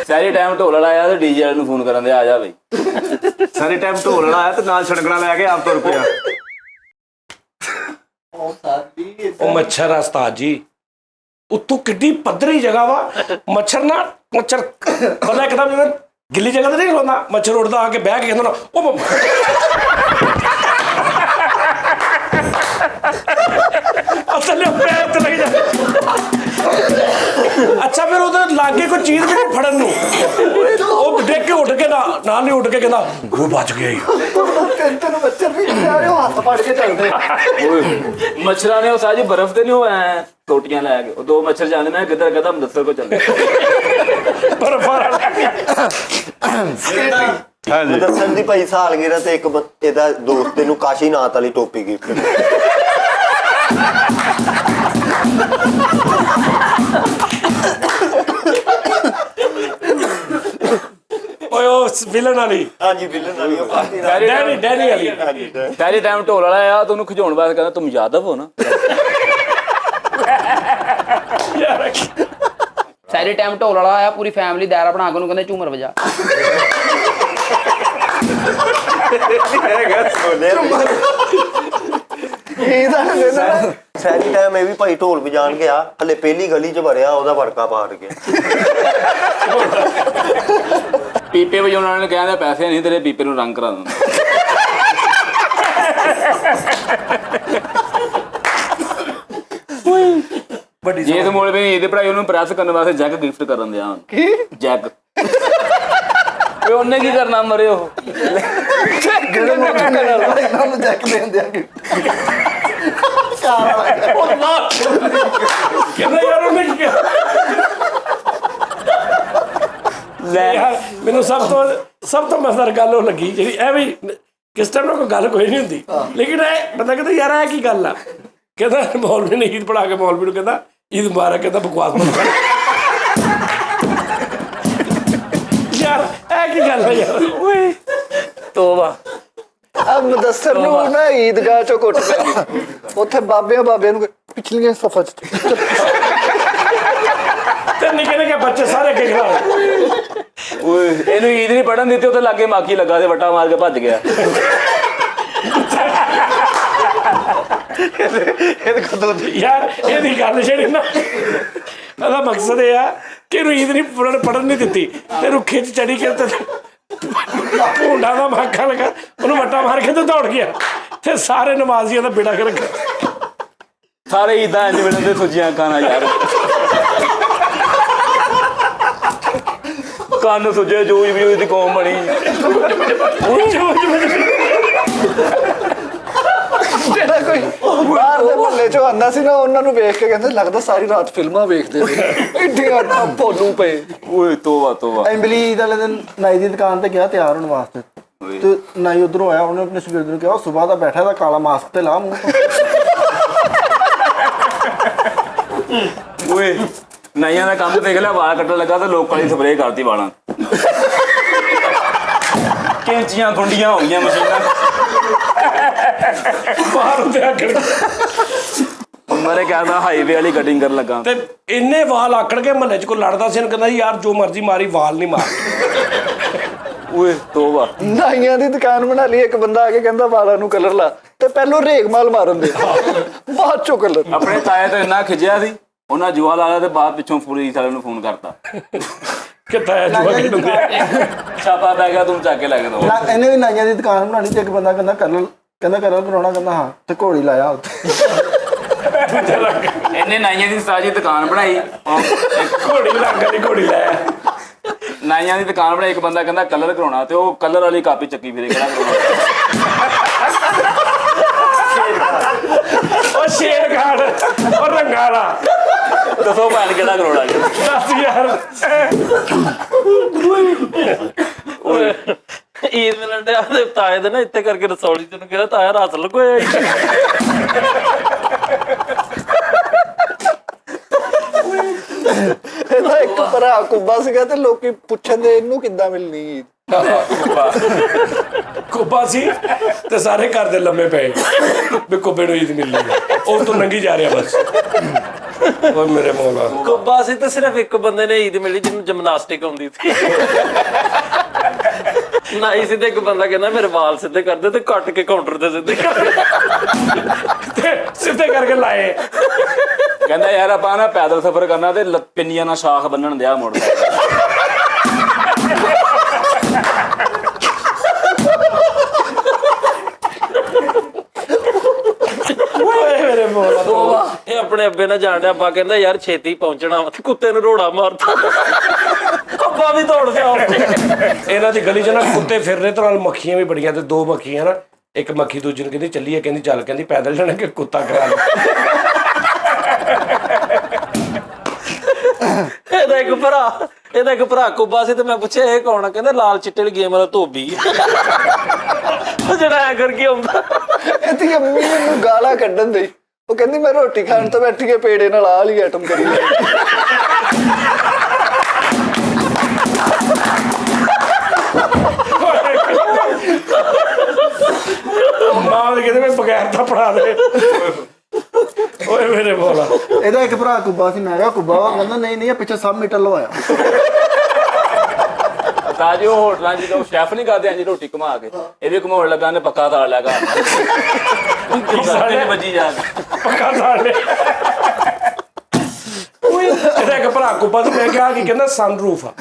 ਸਾਰੀ ਟਾਈਮ ਢੋਲ ਵਾਲਾ ਆਇਆ ਤੇ ਡੀਜੇ ਵਾਲੇ ਨੂੰ ਫੋਨ ਕਰਨ ਦੇ ਆ ਜਾ ਬਈ। ਸਾਰੇ ਟਾਈਮ ਢੋਲ ਵਾਲਾ ਆਇਆ ਤੇ ਨਾਲ ਛੜਕਣਾ ਲੈ ਕੇ ਆਪ ਤੁਰ ਪਿਆ। ਉਹ ਮੱਛਰ ਆ ਉਸਤਾਦ ਜੀ, ਉੱਤੋਂ ਕਿੱਡੀ ਪੱਧਰੀ ਜਗ੍ਹਾ ਵਾ। ਮੱਛਰ ਬੰਦਾ ਇੱਕਦਮ ਜਿਵੇਂ ਗਿੱਲੀ ਜਗ੍ਹਾ ਤੇ ਨਹੀਂ ਖਲੋਂਦਾ, ਮੱਛਰ ਉੱਡਦਾ ਆ ਕੇ ਬਹਿ ਕੇ ਕਹਿੰਦਾ ਨਾ ਉਹ ਥੱਲੇ ਪੈਰ ਤੇ ਲੱਗ ਜਾ। ਅੱਛਾ ਫਿਰ ਉਹਦੇ ਲਾਗੇ ਕੋਈ ਚੀਜ਼ ਵੀ ਨਹੀਂ ਫੜਨ ਨੂੰ, ਉਹ ਡਿੱਗ ਕੇ ਉੱਠ ਕੇ ਨਾਲ ਨਹੀਂ ਉੱਠ ਕੇ ਕਹਿੰਦਾ ਉਹ ਬਚ ਗਿਆ ਹੀ। ਤਿੰਨ ਮੱਛਰ ਵੀ ਆ ਰਹੇ, ਹੱਥ ਫੜ ਕੇ ਚੱਲਦੇ। ਮੱਛਰਾਂ ਨੇ ਉਹ ਸਾਜੀ ਬਰਫ਼ ਤੇ ਨਹੀਂ ਹੋਇਆ ਟੋਟੀਆਂ ਲੈ ਕੇ, ਉਹ ਦੋ ਮੱਛਰ ਜਾਣੇ ਮੈਂ ਕਿੱਧਰ ਕਹਦਾ ਮੁਦੱਸਰ ਕੋ ਚੱਲੇ। ਦੱਸਣ ਦੀ ਭਾਈ ਸਾਲਗਿਰਾ ਤੇ ਇੱਕ ਇਹਦਾ ਦੋਸਤ ਨੂੰ ਕਾਸ਼ੀਨਾਥ ਵਾਲੀ ਟੋਪੀ ਗਿਫਟ। ਓਏ ਉਹ ਵਿਲਨ ਵਾਲੀ। ਹਾਂਜੀ ਵਿਲਨ ਵਾਲੀ ਉਹ ਡੈਨੀ ਵਾਲੀ। ਸਾਰੀ ਟਾਈਮ ਢੋਲ ਵਾਲਾ ਆਇਆ ਤੇ ਉਹਨੂੰ ਖਿਜਾਉਣ ਵਾਸਤੇ ਕਹਿੰਦਾ ਤੁਮ ਯਾਦਵ ਹੋ ਨਾ। ਸਾਰੇ ਟਾਈਮ ਢੋਲ ਵਾਲਾ ਆਇਆ, ਪੂਰੀ ਫੈਮਿਲੀ ਦਾਇਰਾ ਬਣਾ ਕੇ ਉਹਨੂੰ ਕਹਿੰਦੇ ਝੂਮਰ ਵਜਾ। ਸਾਰੀ ਟਾਈਮ ਇਹ ਵੀ ਭਾਈ ਢੋਲ ਵਜਾਣ ਗਿਆ, ਹਲੇ ਪਹਿਲੀ ਗਲੀ 'ਚ ਵੜਿਆ ਉਹਦਾ ਵੜਕਾ ਪਾੜ ਗਿਆ। ਪੀਪੇ ਵਜਾਉਣ ਵਾਲੇ ਨੂੰ ਕਹਿੰਦਾ ਪੈਸੇ ਨਹੀਂ ਤੇਰੇ ਪੀਪੇ ਨੂੰ ਰੰਗ ਕਰਾ ਦਿੰਦਾ। ਜੇ ਤੇ ਮੋਲ ਵੀ ਇਹਦੇ ਪੜਾਈ ਉਹਨੂੰ ਪ੍ਰੈਸ ਕਰਨ ਵਾਸਤੇ ਜੱਗ ਗਿਫਟ ਕਰਨ ਦਿਆ। ਕੀ ਜੱਗ? ਓਏ ਉਹਨੇ ਕੀ ਕਰਨਾ, ਮਰੇ ਉਹ ਜਿਹੜੇ ਮੋਟਰ ਨਾਲ ਇਹਨਾਂ ਨੂੰ ਜੱਕ ਦੇਣ ਦਿਆਂਗੇ। ਕਹਿੰਦਾ ਯਾਰ ਉਹਨੇ ਕੀ ਕਿਹਾ? ਲੈ ਮੈਨੂੰ ਸਭ ਤੋਂ ਮਜ਼ੇਦਾਰ ਗੱਲ ਉਹ ਲੱਗੀ ਜਿਹੜੀ ਐਵੇਂ ਕਿਸ ਟਾਈਮ ਨਾਲ ਕੋਈ ਗੱਲ ਕੋਈ ਨਹੀਂ ਹੁੰਦੀ, ਲੇਕਿਨ ਇਹ ਬੰਦਾ ਕਹਿੰਦਾ ਯਾਰ ਇਹ ਕੀ ਗੱਲ ਆ। ਕਹਿੰਦਾ ਮੌਲਵੀ ਨੇ ਈਦ ਪੜਾ ਕੇ ਮੌਲਵੀ ਨੂੰ ਕਹਿੰਦਾ ਈਦ ਮੁਬਾਰਕ, ਕਹਿੰਦਾ ਬਕਵਾਸ ਬੰਦ ਕਰ। ਯਾਰ ਇਹ ਕੀ ਗੱਲ ਹੈ ਯਾਰ। ਓਏ ਤੋਬਾ। ਆ ਮੁਦੱਸਰ ਨੂੰ ਨਾ ਈਦਗਾਹ ਚੋਂ ਕੁੱਟ ਪਿਆ, ਉੱਥੇ ਬਾਬਿਆਂ ਨੂੰ ਪਿਛਲੀਆਂ ਸਫਾ 'ਚ ਤੇ ਨਿੱਕੇ ਬੱਚੇ ਸਾਰੇ ਅੱਗੇ ਖੜਾ। ਓਏ ਇਹਨੂੰ ਈਦ ਨਹੀਂ ਪੜਨ ਦਿੱਤੀ, ਉੱਥੇ ਲਾਗੇ ਮਾਕੀ ਲੱਗਾ ਤੇ ਵੱਟਾ ਮਾਰ ਕੇ ਭੱਜ ਗਿਆ। ਯਾਰ ਇਹਦੀ ਗੱਲ ਜਿਹੜੀ ਨਾ, ਇਹਦਾ ਮਕਸਦ ਇਹ ਆ ਕਿ ਇਹਨੂੰ ਈਦ ਨਹੀਂ ਪੜਨ ਨਹੀਂ ਦਿੱਤੀ ਤੇ ਰੁੱਖੇ 'ਚ ਚੜੀ ਕੇ ਤੇ ਭੁੰਡਾ ਦਾ ਮਾਖਾ ਲਗਾ, ਉਹਨੂੰ ਵੱਟਾ ਮਾਰ ਕੇ ਤੇ ਦੌੜ ਗਿਆ ਤੇ ਸਾਰੇ ਨਮਾਜ਼ੀਆਂ ਦਾ ਬੇੜਾ ਕਰ ਸਾਰੇ ਈਦਾਂ ਇੰਜ ਵੇਲੇ ਤੇ ਸੁੱਜੀਆਂ ਅੱਖਾਂ ਨਾਲ ਯਾਰ। ਕੰਨ ਸੁੱਜੇ ਜੂਝ ਵੀ ਦੀ ਕੌਮ ਬਣੀ। ਜਿਹੜਾ ਕੋਈ ਬਾਹਰ ਦੇ ਮੁਹੱਲੇ 'ਚੋਂ ਆਉਂਦਾ ਸੀ ਨਾ, ਉਹਨਾਂ ਨੂੰ ਵੇਖ ਕੇ ਕਹਿੰਦੇ ਲੱਗਦਾ ਸਾਰੀ ਰਾਤ ਫਿਲਮਾਂ ਵੇਖਦੇ ਨੇ, ਐਡੀਆਂ ਭੋਲੂ ਪਏ। ਓਏ ਤੋਬਾ। ਐਂਬਲੀ ਵਾਲੇ ਦਿਨ ਨਾਈ ਦੀ ਦੁਕਾਨ ਤੇ ਗਿਆ ਤਿਆਰ ਹੋਣ ਵਾਸਤੇ, ਤੇ ਨਾਈ ਉਧਰੋਂ ਆਇਆ, ਉਹਨੇ ਆਪਣੇ ਸ਼ਾਗਿਰਦ ਨੂੰ ਕਿਹਾ ਸੁਬਾਹ ਦਾ ਬੈਠਾ ਦਾ ਕਾਲਾ ਮਾਸਕ ਤੇ ਲਾ ਮੂੰਹ ਤੋਂ। ਓਏ ਨਾਈਆਂ ਦਾ ਕੰਮ ਦੇਖ ਲਿਆ, ਵਾਲ ਕੱਟਣ ਲੱਗਾ ਤੇ ਲੋਕਾਂ ਦੀ ਸਪਰੇਅ ਕਰਤੀ ਵਾਲਾਂ। ਕੈਂਚੀਆਂ ਗੁੰਡੀਆਂ ਹੋ ਗਈਆਂ ਮਸ਼ੀਨਾਂ। ਬਾਹਰ ਹੁੰਦੇ ਆ ਮਾਰੇ ਕਹਿੰਦਾ ਹਾਈਵੇ ਵਾਲੀ ਕਟਿੰਗ ਕਰਨ ਲੱਗਾ ਤੇ ਇੰਨੇ ਵਾਲ ਆਕੜ ਕੇ ਮਹੱਲੇ 'ਚ ਕੋਈ ਲੜਦਾ ਸੀ, ਇਹਨੂੰ ਕਹਿੰਦਾ ਯਾਰ ਜੋ ਮਰਜ਼ੀ ਮਾਰੀ, ਵਾਲ ਨਹੀਂ ਮਾਰ। ਓਏ ਤੋਬਾ। ਨਾਈਆਂ ਦੀ ਦੁਕਾਨ ਬਣਾ ਲਈ, ਇੱਕ ਬੰਦਾ ਆ ਕੇ ਕਹਿੰਦਾ ਵਾਲਾਂ ਨੂੰ ਕਲਰ ਲਾ, ਤੇ ਪਹਿਲੋਂ ਰੇਗ ਮਾਲ ਮਾਰਨ ਦੇ, ਬਾਅਦ ਚੋਂ ਕਲਰ। ਆਪਣੇ ਤਾਏ ਤੋਂ ਇੰਨਾ ਖਿਜਿਆ ਸੀ, ਉਹਨਾਂ ਜੂਆ ਲਾ ਲਿਆ ਤੇ ਬਾਅਦ ਪਿੱਛੋਂ ਪੁਲਿਸ ਵਾਲੇ ਨੂੰ ਫੋਨ ਕਰਤਾ, ਕਿੱਥੇ ਜੁਆ ਖੇਡਦੇ ਛਾਪਾ ਪੈ ਗਿਆ, ਤੂੰ ਚੱਕ ਕੇ ਲੈ ਕੇ ਦੋ। ਇਹਨੇ ਵੀ ਨਾਈਆਂ ਦੀ ਦੁਕਾਨ ਬਣਾਣੀ ਤੇ ਇੱਕ ਬੰਦਾ ਕਹਿੰਦਾ ਕਲਰ ਕਰਾਉਣਾ, ਕਹਿੰਦਾ ਹਾਂ, ਤੇ ਘੋੜੀ ਲਾਇਆ ਉੱਥੇ। ਇਹਨੇ ਨਾਈਆਂ ਦੀ ਸਾਜੀ ਦੁਕਾਨ ਬਣਾਈ, ਘੋੜੀ ਲੱਗ ਗਈ, ਘੋੜੀ ਲਾਇਆ। ਨਾਈਆਂ ਦੀ ਦੁਕਾਨ ਬਣਾਈ, ਇੱਕ ਬੰਦਾ ਕਹਿੰਦਾ ਕਲਰ ਕਰਾਉਣਾ, ਤੇ ਉਹ ਕਲਰ ਵਾਲੀ ਕਾਪੀ ਚੱਕੀ ਫਿਰੇ ਕਿਹੜਾ ਕਰਾਉਣਾ। ਉਹ ਸ਼ੇਰ ਖਾਨ, ਉਹ ਰੰਗਾ ਵਾਲਾ, ਦੱਸੋ ਭੈਣ ਕਿਹੜਾ ਕਰਾਉਣਾ ਜੀ। ਦੱਸ ਯਾਰ। ਈਦ ਮਿਲਣ ਦੇ ਆਦੇ ਤਾਏ ਦੇ ਨਾ ਇੱਥੇ ਕਰਕੇ ਰਸੌਲੀ ਤੈਨੂੰ ਕਹਿੰਦਾ ਤਾਇਆ ਰਸ ਲਗੋਇਆ। ਇਹਦਾ ਇੱਕ ਭਰਾ ਕੁੱਬਾ ਸੀਗਾ ਤੇ ਲੋਕੀ ਪੁੱਛਣ ਦੇ ਇਹਨੂੰ ਕਿੱਦਾਂ ਮਿਲਣੀ ਈਦ। ਕੁੱਬਾ ਸੀ ਤੇ ਸਾਰੇ ਘਰ ਦੇ ਲੰਮੇ ਪਏ ਵੀ ਕੁੱਬੇ ਨੂੰ ਈਦ ਮਿਲਣੀ ਹੈ, ਉਹ ਤੋਂ ਲੰਘੀ ਜਾ ਰਿਹਾ ਬਸ। ਓਏ ਮੇਰੇ ਮੌਲਾ। ਕੁੱਬਾ ਸੀ ਤੇ ਸਿਰਫ ਇੱਕ ਬੰਦੇ ਨੇ ਈਦ ਮਿਲੀ ਜਿਹਨੂੰ ਜਿਮਨਾਸਟਿਕ ਆਉਂਦੀ ਸੀ। ਨਾਈ ਸੀ ਤੇ ਇੱਕ ਬੰਦਾ ਕਹਿੰਦਾ ਮੇਰੇ ਵਾਲ ਸਿੱਧੇ ਕਰ ਦੇ, ਤੇ ਕੱਟ ਕੇ ਕਾਊਂਟਰ ਤੇ ਸਿੱਧੇ ਕਰ ਦੇ, ਤੇ ਸਿੱਧੇ ਕਰਕੇ ਲਾਏ। ਕਹਿੰਦਾ ਯਾਰ ਆਪਾਂ ਨਾ ਪੈਦਲ ਸਫ਼ਰ ਕਰਨਾ ਤੇ ਪਿੰਨੀਆਂ ਨਾਲ ਸ਼ਾਖ ਬੰਨਣ ਦਿਆ ਮੋਟਰਸਾਈਕਲ। ਮੇਰੇ ਮੌਲਾ। ਇਹ ਆਪਣੇ ਅੱਬੇ ਨਾਲ ਜਾਣ ਡਿਆ, ਅੱਬਾ ਕਹਿੰਦਾ ਯਾਰ ਛੇਤੀ ਪਹੁੰਚਣਾ ਵਾ, ਤੇ ਕੁੱਤੇ ਨੂੰ ਰੋੜਾ ਮਾਰਦਾ, ਅੱਬਾ ਵੀ ਦੌੜ ਗਿਆ। ਇਹਨਾਂ ਦੀ ਗਲੀ 'ਚ ਨਾ ਕੁੱਤੇ ਫਿਰ ਰਹੇ ਤੇ ਨਾਲ ਮੱਖੀਆਂ ਵੀ ਬੜੀਆਂ, ਤੇ ਦੋ ਮੱਖੀਆਂ ਨਾ, ਇੱਕ ਮੱਖੀ ਦੂਜੀ ਨੂੰ ਕਹਿੰਦੀ ਚੱਲੀਏ, ਕਹਿੰਦੀ ਚੱਲ, ਕਹਿੰਦੀ ਪੈਦਲ ਜਾਣਾ ਕਿ ਕੁੱਤਾ ਕਰਾ ਲੈ। ਇਹਦਾ ਇੱਕ ਭਰਾ ਕੁੱਬਾ ਸੀ, ਤੇ ਮੈਂ ਪੁੱਛਿਆ ਇਹ ਕੌਣ ਆ, ਕਹਿੰਦਾ ਲਾਲ ਚਿੱਟੇ ਵਾਲੀ ਗੇਮ ਵਾਲਾ ਧੋਬੀ, ਜਿਹੜਾ ਐ ਕਰਕੇ ਆਉਂਦਾ। ਇਹਦੀ ਅੰਮੀ ਮੈਨੂੰ ਗਾਲਾਂ ਕੱਢਣ ਦੇ, ਉਹ ਕਹਿੰਦੀ ਮੈਂ ਰੋਟੀ ਖਾਣ ਤੋਂ ਬੈਠੀ ਕੇ ਪੇੜੇ ਨਾਲ ਆਹ ਵਾਲੀ ਆਈਟਮ ਕਰੀ ਮਾਂ ਦੇ ਕਹਿੰਦੇ ਮੈਂ ਬਗੈਰ ਤਾਂ ਪੜਾ ਦੇ। ਓਏ ਮੇਰੇ ਮੌਲਾ। ਇਹਦਾ ਇੱਕ ਭਰਾ ਕੁੱਬਾ ਸੀ, ਮੈਂ ਕਿਹਾ ਕੁੱਬਾ ਵਾ, ਕਹਿੰਦਾ ਨਹੀਂ ਪਿੱਛੇ ਸਭ ਮੀਟਰ ਲਵਾਇਆ। ਤਾਂ ਜੀ ਉਹ ਹੋਟਲਾਂ ਚ ਉਹ ਸ਼ੈਫ ਨਹੀਂ ਕਰਦੇ ਜੀ ਰੋਟੀ ਘੁਮਾ ਕੇ, ਇਹ ਵੀ ਘੁਮਾਉਣ ਲੱਗਾ ਨੇ ਪੱਕਾ ਤਾਲ ਲਿਆ ਘਰ ਵੱਜੀ ਜਾ ਪੱਕਾ ਸਾਲੇ। ਇਹਦਾ ਇੱਕ ਭਰਾ ਕੁੱਬਾ ਸੀ, ਮੈਂ ਕਿਹਾ ਕੀ ਕਹਿੰਦਾ ਸਨਰੂਫ ਆ।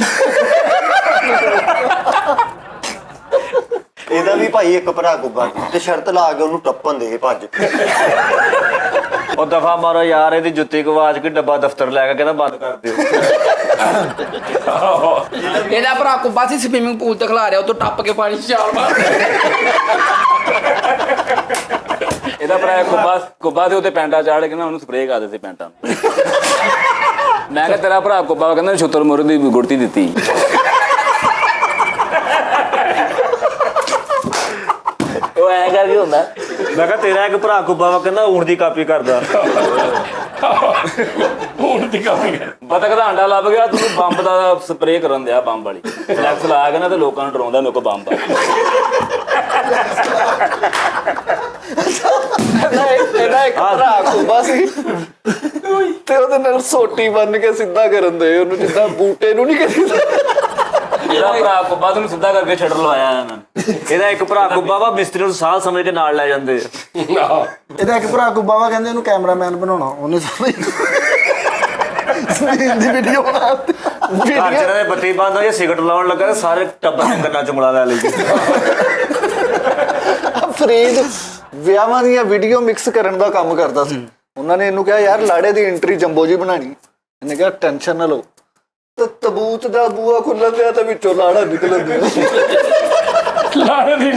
ਇਹਦਾ ਵੀ ਭਾਈ ਇੱਕ ਭਰਾ ਗੁੱਬਾ ਤੇ ਸ਼ਰਤ ਲਾ ਕੇ ਉਹਨੂੰ ਟੱਪਣ ਦੇ ਭੱਜ। ਉਹ ਦਫਾ ਮਾਰੋ ਯਾਰ, ਇਹਦੀ ਜੁੱਤੀ ਕੋ ਆਵਾਜ਼ ਕੇ ਡੱਬਾ ਦਫ਼ਤਰ ਲੈ ਕੇ ਕਹਿੰਦਾ ਬੰਦ ਕਰ ਦਿਓ। ਇਹਦਾ ਭਰਾ ਕੁੱਬਾ ਸੀ, ਸਵਿਮਿੰਗ ਪੂਲ ਤੇ ਖਿਲਾ ਰਿਹਾ, ਉਹ ਤੋਂ ਟੱਪ ਕੇ ਪਾਣੀ 'ਚ ਛਾਲ ਮਾਰ। ਇਹਦਾ ਭਰਾ ਕੁੱਬਾ ਤੇ ਉਹਦੇ ਪੈਂਟਾਂ ਚਾੜ ਕੇ ਨਾ ਉਹਨੂੰ ਸਪਰੇਅ ਕਰਦੇ ਸੀ ਪੈਂਟਾਂ ਨੂੰ। ਮੈਂ ਕਿਹਾ ਤੇਰਾ ਭਰਾ ਕੁੱਬਾ ਕਹਿੰਦਾ ਛੁੱਤਰ ਮੁਰ ਦੀ ਗੁੜਤੀ ਦਿੱਤੀ। ਉਹ ਐਂ ਕਰਕੇ ਹੁੰਦਾ। ਮੈਂ ਕਿਹਾ ਤੇਰਾ ਇੱਕ ਭਰਾ ਕੁੱਬਾ ਵਾ, ਕਹਿੰਦਾ ਊਂਠ ਦੀ ਕਾਪੀ ਕਰਦਾ। ਊਂਠ ਦੀ ਕਾਪੀ। ਬਤਕ ਦਾ ਅੰਡਾ ਲੱਭ ਗਿਆ, ਤੂੰ ਬੰਬ ਦਾ ਸਪਰੇਅ ਕਰਨ ਦਿਆ, ਬੰਬ ਵਾਲੀ ਫਲੈਕਸ ਲਾ ਕੇ ਨਾ, ਤੇ ਲੋਕਾਂ ਨੂੰ ਡਰਾਉਂਦਾ ਮੇਰੇ ਕੋਲ ਬੰਬ ਆ। ਇਹਦਾ ਇੱਕ ਭਰਾ ਕੁੱਬਾ ਸੀ ਤੇ ਉਹਦੇ ਨਾਲ ਸੋਟੀ ਬੰਨ ਕੇ ਸਿੱਧਾ ਕਰਨ ਦੇ ਉਹਨੂੰ, ਜਿੱਦਾਂ ਬੂਟੇ ਨੂੰ ਨਹੀਂ ਕਰੀਦਾ। ਇਹਦਾ ਭਰਾ ਕੁੱਬਾ ਤੈਨੂੰ ਸਿੱਧਾ ਕਰਕੇ ਛੱਡ ਲਵਾਇਆ ਇਹਨਾਂ ਨੇ। ਇਹਦਾ ਇੱਕ ਭਰਾ ਕੁੱਬਾ ਵਾ, ਮਿਸਤਰੀ ਨੂੰ ਸਾਹ ਸਮਝ ਕੇ ਨਾਲ ਲੈ ਜਾਂਦੇ। ਇਹਦਾ ਇੱਕ ਭਰਾ ਕੁੱਬਾ ਵਾ, ਕਹਿੰਦੇ ਇਹਨੂੰ ਕੈਮਰਾਮੈਨ ਬਣਾਉਣਾ, ਉਹਨੇ ਦੀ ਵੀਡੀਓ ਬਣਾ ਘਰ 'ਚ ਇਹਨਾਂ ਦੇ ਬੱਤੀ ਬੰਦ ਹੋਈ, ਸਿਗਰਟ ਲਾਉਣ ਲੱਗਾ, ਸਾਰੇ ਟੱਬਰ ਨੇ ਕੰਨਾਂ 'ਚ ਉਂਗਲਾਂ ਲੈ ਲਈ। ਫਰੀਦ ਵਿਆਹਾਂ ਦੀਆਂ ਵੀਡੀਓ ਮਿਕਸ ਕਰਨ ਦਾ ਕੰਮ ਕਰਦਾ ਸੀ। ਉਹਨਾਂ ਨੇ ਇਹਨੂੰ ਕਿਹਾ ਯਾਰ ਲਾੜੇ ਦੀ ਐਂਟਰੀ ਜੰਬੋ ਜੀ ਬਣਾਣੀ, ਇਹਨੇ ਕਿਹਾ ਟੈਨਸ਼ਨ ਨਾ ਲਓ। ਤੇ ਤਬੂਤ ਦਾ ਬੂਆ ਖੁੱਲਣ ਦਿਆ ਤੇ ਵਿੱਚੋਂ ਲਾੜਾ ਨਿਕਲਣ ਦਿਆ। ਲਾੜੇ ਦੀ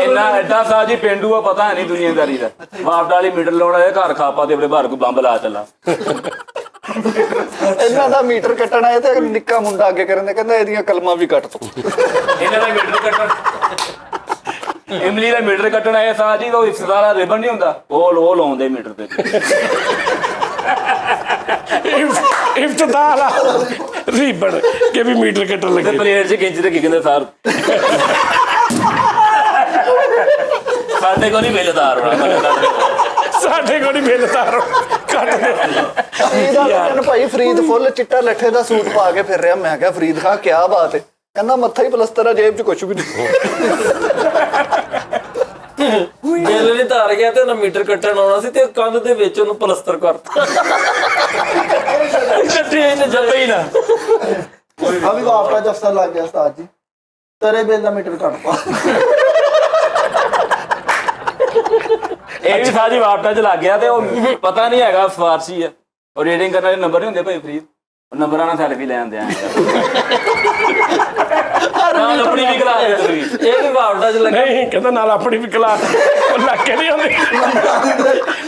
ਇੰਨਾ ਐਡਾ ਸਾਜੀ ਪੇਂਡੂ ਆ, ਪਤਾ ਹੈ ਨਹੀਂ ਦੁਨੀਆਦਾਰੀ ਦਾ। ਮਾਪਟਾ ਵਾਲੀ ਮੀਟਰ ਲਾਉਣਾ, ਘਰ ਖਾਪਾ ਤੇ ਆਪਣੇ ਘਰ ਕੋਈ ਬੰਬ ਲਾ ਚੱਲਾ। ਇਹਨਾਂ ਦਾ ਮੀਟਰ ਕੱਟਣਾ ਹੈ ਤੇ ਨਿੱਕਾ ਮੁੰਡਾ ਅੱਗੇ ਕਰਨ ਦੇ, ਕਹਿੰਦਾ ਇਹਦੀਆਂ ਕਲਮਾਂ ਵੀ ਕੱਟ ਦੋ। ਇਹਨਾਂ ਦਾ ਮੀਟਰ ਕੱਟਣ, ਇਮਲੀ ਦਾ ਮੀਟਰ ਕੱਟਣਾ ਇਹ ਸਾਜੀ ਉਹ ਇਫਤਾਰਾ ਰਿਬਨ ਨਹੀਂ ਹੁੰਦਾ, ਉਹ ਲਾਉਂਦੇ ਮੀਟਰ ਤੇ। ਇਫਤਦਾਰ ਰੀਬਨ ਕਿ ਵੀ ਮੀਟਰ ਕੱਟਣ ਲੱਗੇ। ਪਲੇਟ 'ਚ ਖਿੱਚ ਤੇ ਕੀ ਕਹਿੰਦੇ ਸਰ ਸਾਡੇ ਕੋਲ ਨਹੀਂ ਮਿਲਦਾਰ ਸਾਡੇ ਕੋਲ ਨਹੀਂ ਬਿੱਲ ਤਾਰੋ ਕੱਟ ਦੇ ਈਦ ਵਾਲੇ ਦਿਨ ਭਾਈ ਫਰੀਦ ਫੁੱਲ ਚਿੱਟਾ ਲੱਠੇ ਦਾ ਸੂਟ ਪਾ ਕੇ ਫਿਰ ਰਿਹਾ। ਮੈਂ ਕਿਹਾ ਫਰੀਦ ਖਾਂ ਕੀ ਬਾਤ ਹੈ। ਕਹਿੰਦਾ ਮੱਥਾ ਹੀ ਪਲਸਤਰ ਆ, ਜੇਬ 'ਚ ਕੁਝ ਵੀ ਨਹੀਂ। ਬਿੱਲ ਨਹੀਂ ਧਾਰ ਗਿਆ ਤੇ ਉਹਨਾਂ ਮੀਟਰ ਕੱਟਣ ਆਉਣਾ ਸੀ ਤੇ ਕੰਧ ਦੇ ਵਿੱਚ ਉਹਨੂੰ ਪਲਸਤਰ ਕਰਤਾ ਟ੍ਰੇਨ ਜੱਪੇ ਹੀ ਨਾ। ਅਭੀ ਵਾਪਰਾ ਜਫਸਾ ਲੱਗ ਗਿਆ ਉਸਤਾਦ ਜੀ, ਤੇਰੇ ਬਿੱਲ ਦਾ ਮੀਟਰ ਕੱਟ ਪਾ। ਇਹ ਵੀ ਸਾਜੀ ਵਾਪਟਾ ਚ ਲੱਗ ਗਿਆ ਤੇ ਉਹ ਪਤਾ ਨਹੀਂ ਹੈਗਾ ਫਾਰਸੀ ਆ। ਉਹ ਰੀਡਿੰਗ ਕਰਨ ਵਾਲੇ ਨੰਬਰ ਨਹੀਂ ਹੁੰਦੇ ਭਾਈ ਫਰੀਦ, ਉਹ ਨੰਬਰਾਂ ਨਾਲ ਸੈਲਫੀ ਲੈ ਆਉਂਦੇ ਆ। ਨਾਲ ਆਪਣੀ ਵੀ ਕਲਾ ਦੇ ਤੁਸੀਂ। ਇਹ ਵੀ ਵਾਪਟਾ ਚ ਲੱਗਾ। ਨਹੀਂ ਕਹਿੰਦਾ ਨਾਲ ਆਪਣੀ ਵੀ ਕਲਾ ਉਹ ਲੱਗ ਕੇ ਨਹੀਂ ਆਉਂਦੀ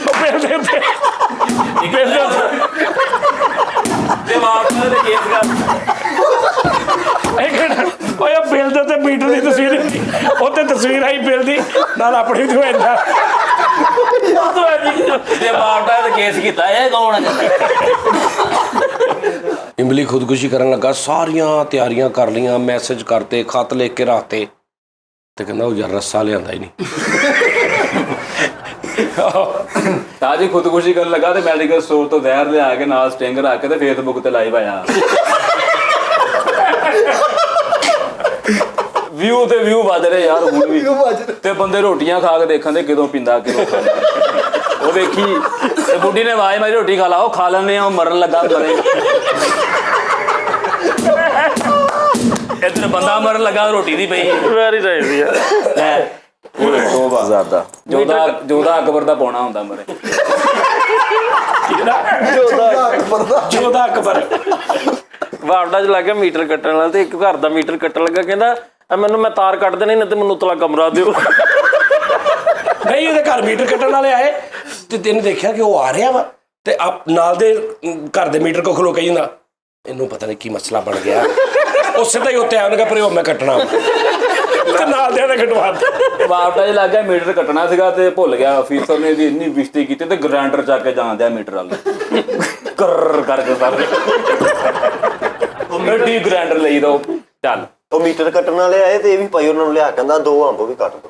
ਉਹ ਬਿੱਲ ਦੇ ਉੱਤੇ ਬਿੱਲ ਦੇ ਉੱਤੇ ਤੇ ਵਾਪਟਾ ਦੇ ਕੇਸ ਕਰ ਓਏ ਬਿੱਲ ਦੇ ਉੱਤੇ ਮੀਟਰ ਦੀ ਤਸਵੀਰ ਹੁੰਦੀ, ਉੱਤੇ ਤਸਵੀਰ ਆਈ ਬਿੱਲ ਦੀ ਨਾਲ ਆਪਣੀ ਵੀ ਦਵਾਈਦਾ ਤੇ ਵਾਪਟਾ ਤੇ ਕੇਸ ਕੀਤਾ। ਇਹ ਕੌਣ ਹੈ? ਇਮਲੀ ਖੁਦਕੁਸ਼ੀ ਕਰਨ ਲੱਗਾ, ਸਾਰੀਆਂ ਤਿਆਰੀਆਂ ਕਰ ਲਈਆਂ, ਮੈਸੇਜ ਕਰਤੇ, ਖਤ ਲਿਖ ਕੇ ਰੱਖਤੇ, ਤੇ ਕਹਿੰਦਾ ਉਹ ਯਾਰ ਰੱਸਾ ਲਿਆਂਦਾ ਹੀ ਨਹੀਂ। ਤਾਜੀ ਖੁਦਕੁਸ਼ੀ ਕਰਨ ਲੱਗਾ ਤੇ ਮੈਡੀਕਲ ਸਟੋਰ ਤੋਂ ਜ਼ਹਿਰ ਲਿਆ ਕੇ ਨਾਲ ਸਟਿੰਗ ਰੱਖ ਕੇ ਤੇ ਫੇਸਬੁੱਕ ਤੇ ਲਾਈਵ ਆਇਆ। ਵਿਊ ਤੇ ਵਿਊ ਵੱਧ ਰਹੇ ਯਾਰ ਹੁਣ ਵੀ, ਤੇ ਬੰਦੇ ਰੋਟੀਆਂ ਖਾ ਕੇ ਦੇਖਣ ਦੇ ਕਿਦੋਂ ਪੀਂਦਾ ਕਿਦੋਂ ਖਾਂਦਾ। ਉਹ ਵੇਖੀ ਤੇ ਬੁੱਢੀ ਨੇ ਆਵਾਜ਼ ਮਾਰੀ ਰੋਟੀ ਖਾ ਲਾ, ਉਹ ਖਾ ਲੈਂਦੇ ਆ, ਉਹ ਮਰਨ ਲੱਗਾ ਮਰੇ। ਇੱਧਰ ਬੰਦਾ ਮਰਨ ਲੱਗਾ ਰੋਟੀ ਦੀ ਪਈ। ਵੈਰੀ ਨਾਈਸ ਯਾਰ। ਉਹ ਦੇਖੋ ਜ਼ਿਆਦਾ ਜੋਦਾ ਅਕਬਰ ਦਾ ਪਾਉਣਾ ਹੁੰਦਾ ਮਰੇ। ਜੋਦਾ ਅਕਬਰ ਵਾਪਟਾ ਚ ਲੱਗ ਗਿਆ ਮੀਟਰ ਕੱਟਣ ਵਾਲਾ ਤੇ ਇੱਕ ਘਰ ਦਾ ਮੀਟਰ ਕੱਟਣ ਲੱਗਾ, ਕਹਿੰਦਾ ਮੈਨੂੰ ਮੈਂ ਤਾਰ ਕੱਟ ਦੇਣੀ ਨਾ ਤੇ ਮੈਨੂੰ ਉਤਲਾ ਕਮਰਾ ਦਿਓ। ਨਹੀਂ ਉਹਦੇ ਘਰ ਮੀਟਰ ਕੱਟਣ ਵਾਲੇ ਆਏ ਤੇ ਤੈਨੂੰ ਦੇਖਿਆ ਕਿ ਉਹ ਆ ਰਿਹਾ ਵਾ ਤੇ ਨਾਲ ਦੇ ਘਰ ਦੇ ਮੀਟਰ ਕੋ ਖਲੋ ਕੇ ਜਾਂਦਾ, ਇਹਨੂੰ ਪਤਾ ਨਹੀਂ ਕੀ ਮਸਲਾ ਬਣ ਗਿਆ। ਉਹ ਸਿੱਧਾ ਹੀ ਉੱਤੇ ਆਇਆ, ਉਹਨੇ ਕਿਹਾ ਪਰ ਉਹ ਮੈਂ ਕੱਟਣਾ ਤੇ ਨਾਲ ਦੇ ਨੇ ਕਟਵਾ ਦਿੱਤਾ। ਵਾਪਟਾ 'ਚ ਲੱਗ ਗਿਆ ਮੀਟਰ ਕੱਟਣਾ ਸੀਗਾ ਤੇ ਭੁੱਲ ਗਿਆ ਅਫੀਸਰ ਨੇ ਦੀ ਇੰਨੀ ਬਿਸ਼ਤੀ ਕੀਤੀ ਤੇ ਗ੍ਰਾਈਂਡਰ ਚੱਕ ਕੇ ਜਾਣ ਦਿਆ ਮੀਟਰ ਵੱਲ ਕਰ ਕਰਕੇ ਸਾਰੇ ਐਡੀ ਗ੍ਰਾਈਂਡਰ ਲਈ ਦੋ ਚੱਲ। ਉਹ ਮੀਟਰ ਕੱਟਣ ਵਾਲੇ ਆਏ ਤੇ ਇਹ ਵੀ ਭਾਈ ਉਹਨਾਂ ਨੂੰ ਲਿਆ ਕਹਿੰਦਾ 2 ਅੰਬ ਵੀ ਕੱਟ ਦੋ।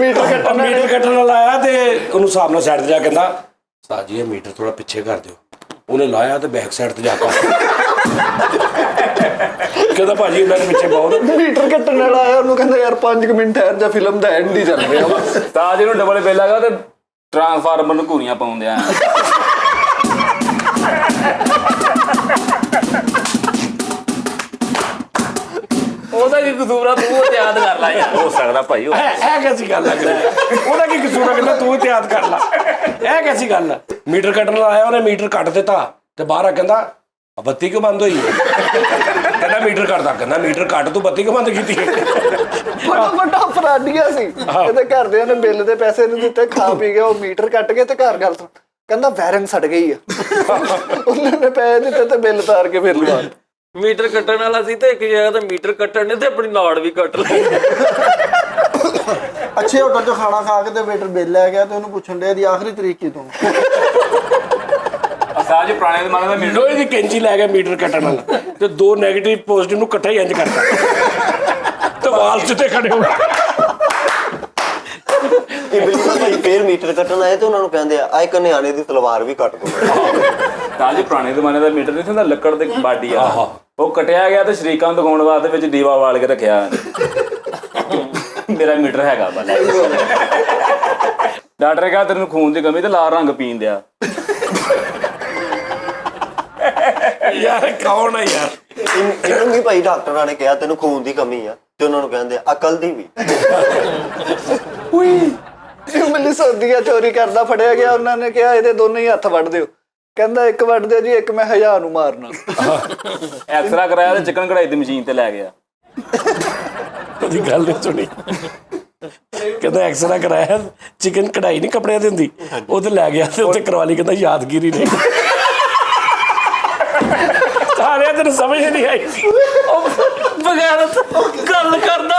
ਮੀਟਰ ਕੱਟਣ ਵਾਲਾ ਆਇਆ ਤੇ ਉਹਨੂੰ ਹਿਸਾਬ ਨਾਲ ਸਾਈਡ ਤੇ ਜਾ ਕਹਿੰਦਾ ਉਸਤਾਦ ਜੀ ਇਹ ਮੀਟਰ ਥੋੜਾ ਪਿੱਛੇ ਕਰ ਦਿਓ। ਉਹਨੇ ਲਾਇਆ ਤੇ ਬੈਕ ਸਾਈਡ ਤੇ ਜਾ ਕੇ ਕਹਿੰਦਾ ਭਾਜੀ ਇਹਨਾਂ ਦੇ ਪਿੱਛੇ ਬਹੁਤ। ਮੀਟਰ ਕੱਟਣ ਵਾਲਾ ਆਇਆ, ਉਹਨੂੰ ਕਹਿੰਦਾ ਯਾਰ 5 ਮਿੰਟ ਠਹਿਰ ਜਾ, ਫਿਲਮ ਦਾ ਐਂਡ ਹੀ ਚੱਲ ਰਿਹਾ ਵਾ। ਤਾਂ ਜਿਹਨੂੰ ਡਬਲ ਬਿੱਲ ਆ ਗਿਆ ਤੇ ਟਰਾਂਸਫਾਰਮਰ ਨੂੰ ਘੂਰੀਆਂ ਪਾਉਂਦੇ ਆ। ਉਹਦਾ ਕੀ ਕਸੂਰ ਆ, ਤੂੰ ਯਾਦ ਕਰ ਲੈ ਯਾਰ। ਹੋ ਸਕਦਾ ਭਾਈ ਇਹ ਕੈਸੀ ਗੱਲ ਲੱਗ ਰਹੀ ਹੈ? ਉਹਦਾ ਕੀ ਕਸੂਰ ਹੈ? ਕਹਿੰਦਾ ਤੂੰ ਇਤਿਆਦ ਕਰ ਲਾ। ਇਹ ਕੈਸੀ ਗੱਲ ਹੈ? ਮੀਟਰ ਕੱਟਣ ਵਾਲਾ ਆਇਆ, ਉਹਨੇ ਮੀਟਰ ਕੱਟ ਦਿੱਤਾ ਤੇ ਬਾਹਰ ਆ ਕਹਿੰਦਾ ਬੱਤੀ ਕਿਉਂ ਬੰਦ ਹੋਈ ਹੈ? ਕਹਿੰਦਾ ਮੀਟਰ ਕੱਟਦਾ। ਕਹਿੰਦਾ ਮੀਟਰ ਕੱਟ ਤੂੰ ਬੱਤੀ ਕਿਉਂ ਬੰਦ ਕੀਤੀ ਹੈ? ਵੱਡਾ ਫਰਾਡੀਆ ਸੀ। ਇਹਦੇ ਘਰਦਿਆਂ ਨੇ ਬਿੱਲ ਦੇ ਪੈਸੇ ਨਹੀਂ ਦਿੱਤੇ, ਖਾ ਪੀ ਗਿਆ, ਉਹ ਮੀਟਰ ਕੱਟ ਕੇ ਤੇ ਘਰ ਗੱਲ ਸੁਣ ਕਹਿੰਦਾ ਵਾਇਰਿੰਗ ਸੜ ਗਈ ਆ। ਉਹਨਾਂ ਨੇ ਪੈਸੇ ਦਿੱਤੇ ਤੇ ਬਿੱਲ ਤਾਰ ਕੇ ਫਿਰ ਲਵਾ। ਮੀਟਰ ਕੱਟਣ ਵਾਲਾ ਸੀ ਤੇ ਇੱਕ ਜਗ੍ਹਾ ਤੇ ਮੀਟਰ ਕੱਟਣ ਨੇ ਤੇ ਆਪਣੀ ਨਾੜ ਵੀ ਕੱਟ ਲਈ। ਅੱਛੇ ਹੋਟਲ 'ਚ ਖਾਣਾ ਖਾ ਕੇ ਤੇ ਵੇਟਰ ਬਿੱਲ ਲੈ ਗਿਆ ਤੇ ਉਹਨੂੰ ਪੁੱਛਣ ਡਿਆ ਦੀ ਆਖਰੀ ਤਰੀਕ ਕੀ ਤੋਂ। ਸਾਜ ਪੁਰਾਣੇ ਜ਼ਮਾਨੇ ਦਾ ਮੀਟਰ ਲੋਹੇ ਦੀ ਕੈਂਚੀ ਲੈ ਕੇ ਮੀਟਰ ਕੱਟਣ ਵਾਲਾ ਤੇ 2 ਨੈਗੇਟਿਵ ਪੋਜ਼ਿਟਿਵ ਨੂੰ ਇਕੱਠਾ ਹੀ ਇੰਜ ਕਰਦਾ ਤੇ ਵਾਲ 'ਚ ਤੇ ਖੜੇ ਹੋ ਗਏ। ਇਹ ਬਿਲਕੁਲ ਭਾਈ ਫੇਰ ਮੀਟਰ ਕੱਟਣ ਆਏ ਤੇ ਉਹਨਾਂ ਨੂੰ ਕਹਿੰਦੇ ਆ ਇੱਕ ਨਿਆਣੇ ਦੀ ਤਲਵਾਰ ਵੀ ਕੱਟ ਦੋ। ਤਾਂ ਜੀ ਪੁਰਾਣੇ ਜ਼ਮਾਨੇ ਦਾ ਮੀਟਰ ਨਹੀਂ ਹੁੰਦਾ, ਲੱਕੜ ਦੇ ਬਾਡੀ ਆ, ਉਹ ਕਟਿਆ ਗਿਆ ਤੇ ਸ਼ਰੀਕਾਂ ਨੂੰ ਦਿਖਾਉਣ ਵਾਸਤੇ ਵਿੱਚ ਦੀਵਾ ਵਾਲ ਕੇ ਰੱਖਿਆ। ਮੇਰਾ ਮੀਟਰ ਹੈਗਾ ਬਸ। ਡਾਕਟਰ ਕਹਿੰਦਾ ਤੈਨੂੰ ਖੂਨ ਦੀ ਕਮੀ ਤੇ ਲਾਲ ਰੰਗ ਪੀਣ ਦਿਆ। ਯਾਰ ਕੌਣ ਹੈ ਯਾਰ? ਇਹਨੂੰ ਵੀ ਭਾਈ ਡਾਕਟਰਾਂ ਨੇ ਕਿਹਾ ਤੈਨੂੰ ਖੂਨ ਦੀ ਕਮੀ ਆ ਤੇ ਉਹਨਾਂ ਨੂੰ ਕਹਿੰਦੇ ਅਕਲ ਦੀ ਵੀ। ਮੈਨੂੰ ਸਰਦੀਆਂ ਚੋਰੀ ਕਰਦਾ ਫੜਿਆ ਗਿਆ, ਉਹਨਾਂ ਨੇ ਕਿਹਾ ਇਹਦੇ ਦੋਨੇ ਹੀ ਹੱਥ ਵੱਢ ਦਿਓ। ਕਹਿੰਦਾ ਇੱਕ ਵੱਢ ਦਿਓ ਜੀ, ਇੱਕ ਮੈਂ 1000 ਨੂੰ ਮਾਰਨਾ। ਐਕਸਰਾ ਕਰਾਇਆ ਤੇ ਚਿਕਨ ਕਢਾਈ ਦੀ ਮਸ਼ੀਨ ਤੇ ਲੈ ਗਿਆ। ਉਹਦੀ ਗੱਲ ਨਹੀਂ ਸੁਣੀ। ਕਹਿੰਦਾ ਐਕਸਰਾ ਕਰਾਇਆ, ਚਿਕਨ ਕਢਾਈ ਨਹੀਂ ਕੱਪੜਿਆਂ ਦੀ ਹੁੰਦੀ, ਉਹ ਤੇ ਲੈ ਗਿਆ ਤੇ ਉੱਥੇ ਕਰਵਾ ਲਈ। ਕਹਿੰਦਾ ਯਾਦਗਿਰੀ ਨੇ ਸਾਰਿਆਂ ਤੈਨੂੰ ਸਮਝ ਨਹੀਂ ਆਈ। ਬਗੈਰ ਗੱਲ ਕਰਦਾ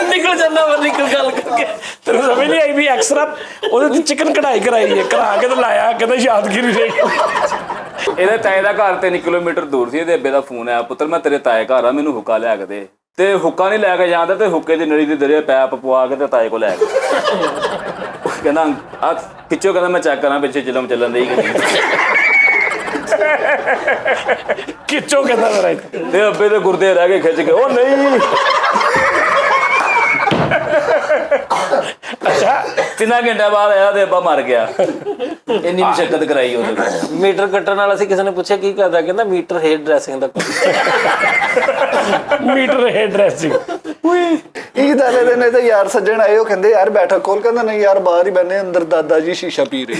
ਨਿਕਲ ਜਾਂਦਾ ਵਾ, ਨਿਕਲ ਗੱਲ ਕਰਕੇ। ਤੈਨੂੰ ਸਮਝ ਨਹੀਂ ਆਈ ਵੀ ਐਕਸਰਾ ਉਹਦੇ ਤੇ ਚਿਕਨ ਕਢਾਈ ਕਰਾਈ ਹੈ, ਕਰਾ ਕੇ ਤੇ ਲਾਇਆ। ਕਹਿੰਦਾ ਯਾਦਗਿਰੀ ਨੇ। ਇਹਦੇ ਤਾਏ ਦਾ ਘਰ 3 ਕਿਲੋਮੀਟਰ ਦੂਰ ਸੀ। ਇਹਦੇ ਅੱਬੇ ਦਾ ਫੋਨ ਆਇਆ, ਪੁੱਤਰ ਮੈਂ ਤੇਰੇ ਤਾਏ ਘਰ ਆ, ਮੈਨੂੰ ਹੁੱਕਾ ਲਿਆ ਕੇ ਦੇ। ਤੇ ਹੁੱਕਾ ਨਹੀਂ ਲੈ ਕੇ ਜਾਂਦਾ ਤੇ ਹੁੱਕੇ ਦੀ ਨਲੀ ਦੀ ਦਰੇ ਪੈਪ ਪਵਾ ਕੇ ਤੇ ਤਾਏ ਕੋ ਲੈ ਗਿਆ ਕਹਿੰਦਾ ਆ ਖਿੱਚੋ, ਕਹਿੰਦਾ ਮੈਂ ਚੈੱਕ ਕਰਾਂ ਪਿੱਛੇ ਚਿਲਮ ਚੱਲਣ ਦੀ ਖਿੱਚੋ ਕਹਿੰਦਾ ਮੇਰਾ ਤੇ ਅੱਬੇ ਦੇ ਗੁਰਦੇ ਰਹਿ ਗਏ ਖਿੱਚ ਕੇ, ਉਹ ਨਹੀਂ। ਅੱਛਾ 3 ਘੰਟੇ ਬਾਅਦ ਆਇਆ ਤੇ ਅੱਬਾ ਮਰ ਗਿਆ। ਇੰਨੀ ਮੁਸ਼ਕਲ ਕਰਾਈ ਉਹਦੇ। ਮੀਟਰ ਕੱਟਣ ਵਾਲਾ ਸੀ, ਕਿਸੇ ਨੇ ਪੁੱਛਿਆ ਕੀ ਕਰਦਾ, ਕਹਿੰਦਾ ਮੀਟਰ ਹੇਅਰ ਡਰੈਸਿੰਗ ਦਾ ਮੀਟਰ ਹੇਅਰ ਡਰੈਸਿੰਗ। ਈਦ ਵਾਲੇ ਦਿਨ ਤੇ ਯਾਰ ਸੱਜਣ ਆਏ, ਉਹ ਕਹਿੰਦੇ ਯਾਰ ਬੈਠਕ ਖੋਲ, ਕਹਿੰਦਾ ਨਹੀਂ ਯਾਰ ਬਾਹਰ ਹੀ ਬੈਠੇ, ਅੰਦਰ ਦਾਦਾ ਜੀ ਸ਼ੀਸ਼ਾ ਪੀ ਰਹੇ।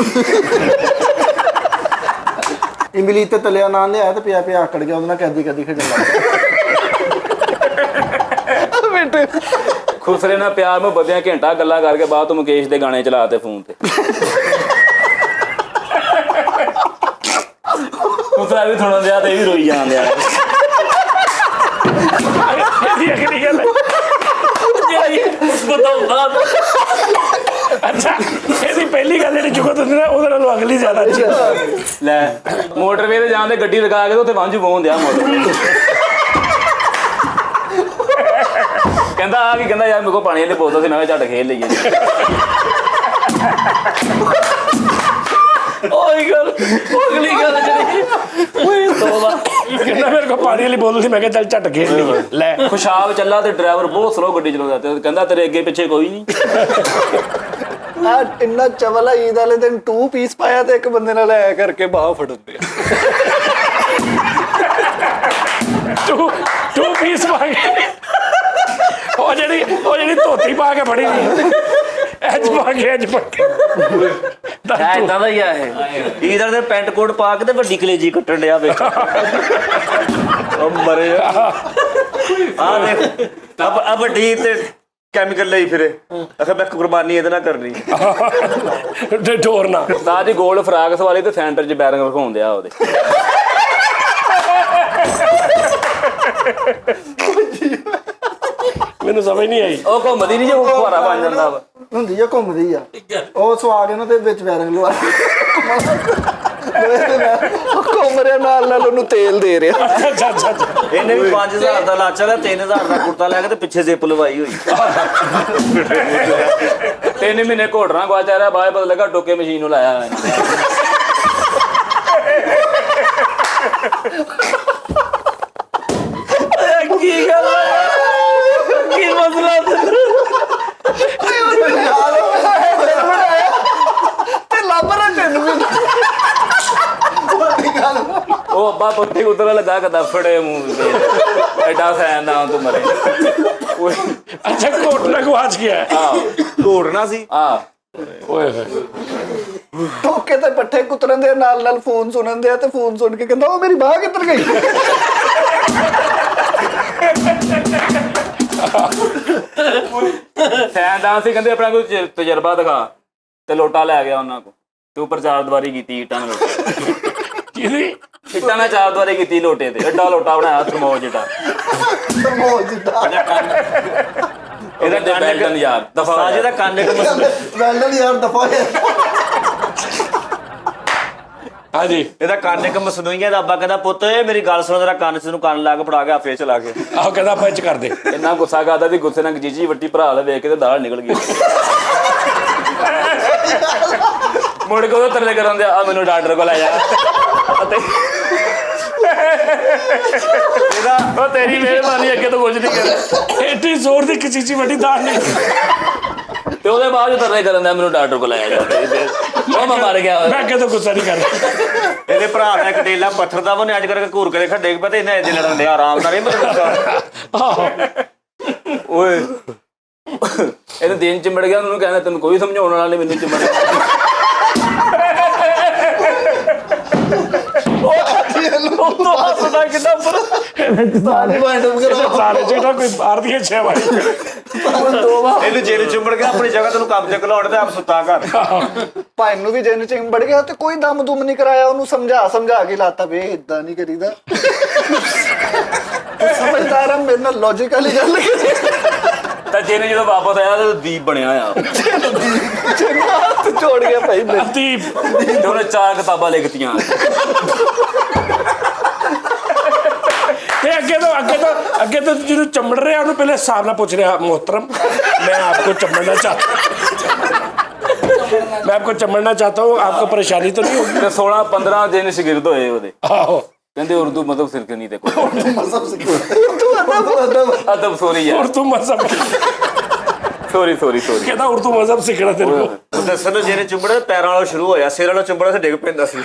ਇਮਲੀ ਤੇ ਤਲਿਆ ਨਾਨ ਲਿਆਇਆ ਤੇ ਪਿਆ ਪਿਆ ਆਕੜ ਗਿਆ, ਉਹਦੇ ਨਾਲ ਕੈਦੀ ਖੇਡਣ ਲੱਗ ਪਿਆ। ਖੁਸਰੇ ਨਾਲ ਪਿਆਰ ਨੂੰ ਬੱਦਿਆਂ ਘੰਟਾ ਗੱਲਾਂ ਕਰਕੇ ਬਾਅਦ ਤੋਂ ਮੁਕੇਸ਼ ਦੇ ਗਾਣੇ ਚਲਾ ਤੇ ਫੋਨ ਤੇ। ਖੁਸਰਾ ਵੀ ਥੋੜਾ ਜਿਹਾ ਤੇ ਇਹ ਵੀ ਰੋਈ ਜਾਂਦੇ ਆ। ਇਹਦੀ ਅਗਲੀ ਗੱਲ ਅੱਛਾ, ਇਹਦੀ ਪਹਿਲੀ ਗੱਲ ਜਿਹੜੀ ਚੁੱਕੋ ਤੁਸੀਂ ਨਾ, ਉਹਦੇ ਨਾਲੋਂ ਅਗਲੀ ਜ਼ਿਆਦਾ ਅੱਛੀ। ਲੈ ਮੋਟਰਵੇ ਤੇ ਜਾਂਦੇ ਗੱਡੀ ਲਗਾ ਕੇ ਤੇ ਉੱਥੇ ਵਾਂਝੂ ਬੋਨ ਦਿਆ ਮੋਟਰ। ਕਹਿੰਦਾ ਆ ਕੀ, ਕਹਿੰਦਾ ਯਾਰ ਮੇਰੇ ਕੋਲ ਪਾਣੀ ਵਾਲੀ ਬੋਤਲ ਸੀ, ਮੈਂ ਕਿਹਾ ਝੱਟ ਖੇਲ ਲਈਏ। ਉਹੀ ਗੱਲ, ਅਗਲੀ ਗੱਲ ਜਿਹੜੀ ਕਹਿੰਦਾ ਮੇਰੇ ਕੋਲ ਪਾਣੀ ਵਾਲੀ ਬੋਤਲ ਸੀ, ਮੈਂ ਕਿਹਾ ਚੱਲ ਝੱਟ ਖੇਡ ਲਈ। ਲੈ ਖੁਸ਼ਹਾਲ ਚੱਲਾ ਤੇ ਡਰਾਈਵਰ ਬਹੁਤ ਸਲੋ ਗੱਡੀ ਚਲਾਉਂਦਾ ਤੇ ਕਹਿੰਦਾ ਤੇਰੇ ਅੱਗੇ ਪਿੱਛੇ ਕੋਈ ਨਹੀਂ। ਆ ਇੰਨਾ ਚਵਲਾ ਈਦ ਵਾਲੇ ਦਿਨ 2 ਪੀਸ ਪਾਇਆ ਤੇ ਇੱਕ ਬੰਦੇ ਨਾਲ ਐ ਕਰਕੇ ਬਾਹ ਫੜਦੇ। ਟੂ ਪੀਸ ਪਾ ਕੇ ਉਹ ਜਿਹੜੀ ਧੋਤੀ ਪਾ ਕੇ ਫੜੀ ਨਹੀਂ, ਅੱਜ ਪਾ ਕੇ ਏਦਾਂ ਦਾ ਹੀ ਆ ਇਹ। ਈਦਰ ਦੇ ਪੈਂਟ ਕੋਟ ਪਾ ਕੇ ਤੇ ਵੱਡੀ ਕਲੇਜੀ ਕੱਟਣ ਡਿਆ ਵੇਖ। ਉਹ ਮਰੇ ਆ ਦੇਖ ਆ ਵੱਡੀ ਤੇ ਕੈਮੀਕਲ ਲਈ ਫਿਰੇ। ਆਖਿਰ ਮੈਂ ਕੁਰਬਾਨੀ ਇਹਦੇ ਨਾਲ ਕਰਨੀ। ਤੇ ਢੋਰ ਨਾ ਤਾਂ ਜੀ ਗੋਲਡ ਫਰਾਕ ਵਾਲੀ ਤੇ ਸੈਂਟਰ 'ਚ ਬੈਰਿੰਗ ਰਖਾਉਂਦੇ ਆ ਉਹਦੇ। ਮੈਨੂੰ ਸਮਝ ਨਹੀਂ ਆਈ। ਉਹ ਘੁੰਮਦੀ ਨਹੀਂ, ਜੇ ਉਹ ਫੁਹਾਰਾ ਬਣ ਜਾਂਦਾ ਵਾ। ਹੁੰਦੀ ਆ, ਘੁੰਮਦੀ ਆ, ਉਹ ਸਵਾ ਕੇ ਨਾ ਤੇ ਵਿੱਚ ਵੈਰਿੰਗ ਲਵਾ ਘੁੰਮ ਰਿਹਾ ਨਾਲ ਉਹਨੂੰ ਤੇਲ ਦੇ ਰਿਹਾ। ਅੱਛਾ ਅੱਛਾ ਅੱਛਾ, ਇਹਨੇ ਵੀ 5000 ਦਾ ਲਾਚਾ ਲਿਆ, 3000 ਦਾ ਕੁੜਤਾ ਲੈ ਕੇ ਤੇ ਪਿੱਛੇ ਜ਼ਿਪ ਲਵਾਈ ਹੋਈ। 3 ਮਹੀਨੇ ਘੋੜਨਾ ਗਵਾਚਾ ਰਿਹਾ, ਬਾਅਦ ਪਤਾ ਲੱਗਾ ਟੋਕੇ ਮਸ਼ੀਨ ਨੂੰ ਲਾਇਆ ਹੋਇਆ। ਕੀ ਗੱਲ ਕੀ ਮਸਲਾ ਤੇ ਲੱਭ ਰਿਹਾ ਤੈਨੂੰ ਵੀ। ਉਹ ਅੱਬਾ ਪੱਤੀ ਉਧਰ ਲੱਗਾ ਕਦਾ ਫੜੇ ਮੂੰਹ ਤੇ ਐਡਾ ਫੈਨ ਨਾ ਤੂੰ ਮਰੇ। ਅੱਛਾ ਕੋਟਨਾ ਗਵਾਚ ਗਿਆ। ਘੋੜਨਾ ਸੀ। ਓਏ ਹੋਏ, ਟੋਕੇ ਤੇ ਪੱਠੇ ਕੁਤਰਨ ਦੇ ਨਾਲ ਫੋਨ ਸੁਣਨ ਦੇ, ਤੇ ਫੋਨ ਸੁਣ ਕੇ ਕਹਿੰਦਾ ਉਹ ਮੇਰੀ ਬਾਹ ਕਿੱਧਰ ਗਈ। ਸੈਨਦਾਨ ਸੀ, ਕਹਿੰਦੇ ਆਪਣਾ ਕੋਈ ਤਜਰਬਾ ਦਿਖਾ, ਤੇ ਲੋਟਾ ਲੈ ਗਿਆ ਉਹਨਾਂ ਕੋਲ ਤੇ ਉੱਪਰ 4 ਦੀਵਾਰੀ ਕੀਤੀ ਇੱਟਾਂ ਨਾਲ। ਕਿਹਦੀ ਇੱਟਾਂ ਨਾਲ 4 ਦੀਵਾਰੀ ਕੀਤੀ ਲੋਟੇ ਤੇ, ਐਡਾ ਲੋਟਾ ਬਣਾਇਆ ਥਰਮੋਸ ਜਿੱਡਾ। ਇਹਦਾ ਬੈਲਡਨ ਯਾਰ ਦਫਾ ਸਾਜੇ ਦਾ ਕੰਨ ਇੱਕ ਵੈਲਡਨ ਯਾਰ ਦਫਾ ਹਾਂਜੀ ਇਹਦਾ ਕੰਨ ਇੱਕ ਮਸਨੂਈਆ ਦਾ। ਅੱਬਾ ਕਹਿੰਦਾ ਪੁੱਤ ਇਹ ਮੇਰੀ ਗੱਲ ਸੁਣ, ਤੇਰਾ ਕੰਨ ਨੂੰ ਕੰਨ ਲਾ ਕੇ ਫੜਾ ਕੇ ਫੇਰ ਚਲਾ ਕੇ। ਆਹੋ ਕਹਿੰਦਾ ਆਪਾਂ ਇੰਚ ਕਰਦੇ। ਇੰਨਾ ਗੁੱਸਾ ਕਰਦਾ ਸੀ, ਗੁੱਸੇ ਨਾਲ ਜੀਜੀ ਵੱਟੀ ਭਰਾ ਲੈ ਵੇਖ ਕੇ ਤੇ ਦਾਲ ਨਿਕਲ ਗਈ। ਮੁੜ ਕੇ ਉਹ ਤਰਲੇ ਕਰਨ ਦੇ ਆ ਮੈਨੂੰ ਡਾਕਟਰ ਕੋਲ ਲੈ ਜਾ। ਇਹਦਾ ਉਹ ਤੇਰੀ ਮਿਹਰਬਾਨੀ, ਅੱਗੇ ਤੋਂ ਕੁਝ ਨਹੀਂ ਕਰਦਾ। ਏਡੀ ਜ਼ੋਰ ਦੀ ਖਿਚੀਚੀ ਵੱਡੀ ਦਾੜ ਨਹੀਂ। ਤੇ ਉਹਦੇ ਬਾਅਦ ਉਹ ਤਰਲੇ ਕਰਨ ਦਾ ਮੈਨੂੰ ਡਾਕਟਰ ਕੋਲ ਲੈ ਜਾ। ਉਹ ਮੈਂ ਮਰ ਗਿਆ। ਮੈਂ ਅੱਗੇ ਤੋਂ ਗੁੱਸਾ ਨਹੀਂ ਕਰਦਾ। ਇਹਦੇ ਭਰਾ ਦਾ ਇੱਕ ਡੇਲਾ ਪੱਥਰ ਦਾ ਉਹਨੇ ਅੱਜ ਕਰਕੇ ਘੂਰ ਕੇ ਖੱਡੇ ਪਤਾ ਇਹਨੇ ਇਹਦੇ ਲੜਨ ਦੇ ਆਰਾਮ ਨਾਲ। ਆਹੋ ਓਏ ਇਹਦੇ ਦਿਨ ਚਿੰਬੜ ਗਿਆ, ਉਹਨੂੰ ਕਹਿੰਦਾ ਤੈਨੂੰ ਕੋਈ ਸਮਝਾਉਣ ਵਾਲਾ ਨਹੀਂ, ਮੈਨੂੰ ਚਿੰਬੜ ਹੱਸਦਾ ਕਿੱਦਾਂ ਸਾਰੇ ਜਿਹੜਾ ਕੋਈ ਬਾਹਰ ਦੀਆਂ ਛੇ ਵਾਰੀ ਇਹਨੂੰ ਜੇਲ੍ਹ ਚੁੰਬੜ ਗਿਆ, ਆਪਣੀ ਜਗ੍ਹਾ ਤੈਨੂੰ ਕੰਮ ਤੇ ਘਲਾਉਣ ਤੇ ਆਪ ਸੁੱਤਾ ਘਰ। ਭਾਈ ਨੂੰ ਵੀ ਜੇਨ ਚਿੰਬੜ ਗਿਆ ਤੇ ਕੋਈ ਦਮ ਦੁਮ ਨਹੀਂ ਕਰਾਇਆ, ਉਹਨੂੰ ਸਮਝਾ ਕੇ ਲਾਤਾ ਵੇ ਇਦਾਂ ਨਹੀਂ ਕਰੀਦਾ। ਸਮਝਦਾਰ ਆ, ਮੇਰੇ ਨਾਲ ਲੌਜੀਕਲੀ ਗੱਲ ਤਾਂ ਜਿਹਨੇ ਜਦੋਂ ਵਾਪਸ ਆਇਆ ਤਾਂ ਦੀਪ ਬਣਿਆ ਆ। ਹੱਥ ਜੋੜ ਗਿਆ ਭਾਈ ਮੇਰੇ। ਦੀਪ ਤੇ ਉਹਨੇ 4 ਕਿਤਾਬਾਂ ਲਿਖਤੀਆਂ। ਫਿਰ ਅੱਗੇ ਤੋਂ ਜਿਹਨੂੰ ਚੰਬੜ ਰਿਹਾ ਉਹਨੂੰ ਪਹਿਲੇ ਹਿਸਾਬ ਨਾਲ ਪੁੱਛ ਰਿਹਾ, मोहतरम मैं आपको चंबड़ना चाहता हूँ, आपको परेशानी तो नहीं होगी? 16-15 दिन शिगिर्द होए ਉਹਦੇ। ਆਹੋ ਕਹਿੰਦੇ ਉਰਦੂ ਮਤਲਬ ਸਿਰਕ ਨਹੀਂ ਤੇ ਕੋਈ ਅਦਬ ਸੋਰੀ ਯਾਰ उर्दू मजहब ਸੋਰੀ कहता उर्दू मजहब सीखना तेरे को। ਉਹ ਦੱਸਣ ਨੂੰ ਜਿਹਨੇ ਚੁੰਬੜਾ ਪੈਰਾਂ ਵਾਲੋਂ ਸ਼ੁਰੂ ਹੋਇਆ, ਸਿਰ ਵਾਲੋਂ ਚੁੰਬੜਾ ਤੇ ਡਿੱਗ ਪੈਂਦਾ ਸੀ।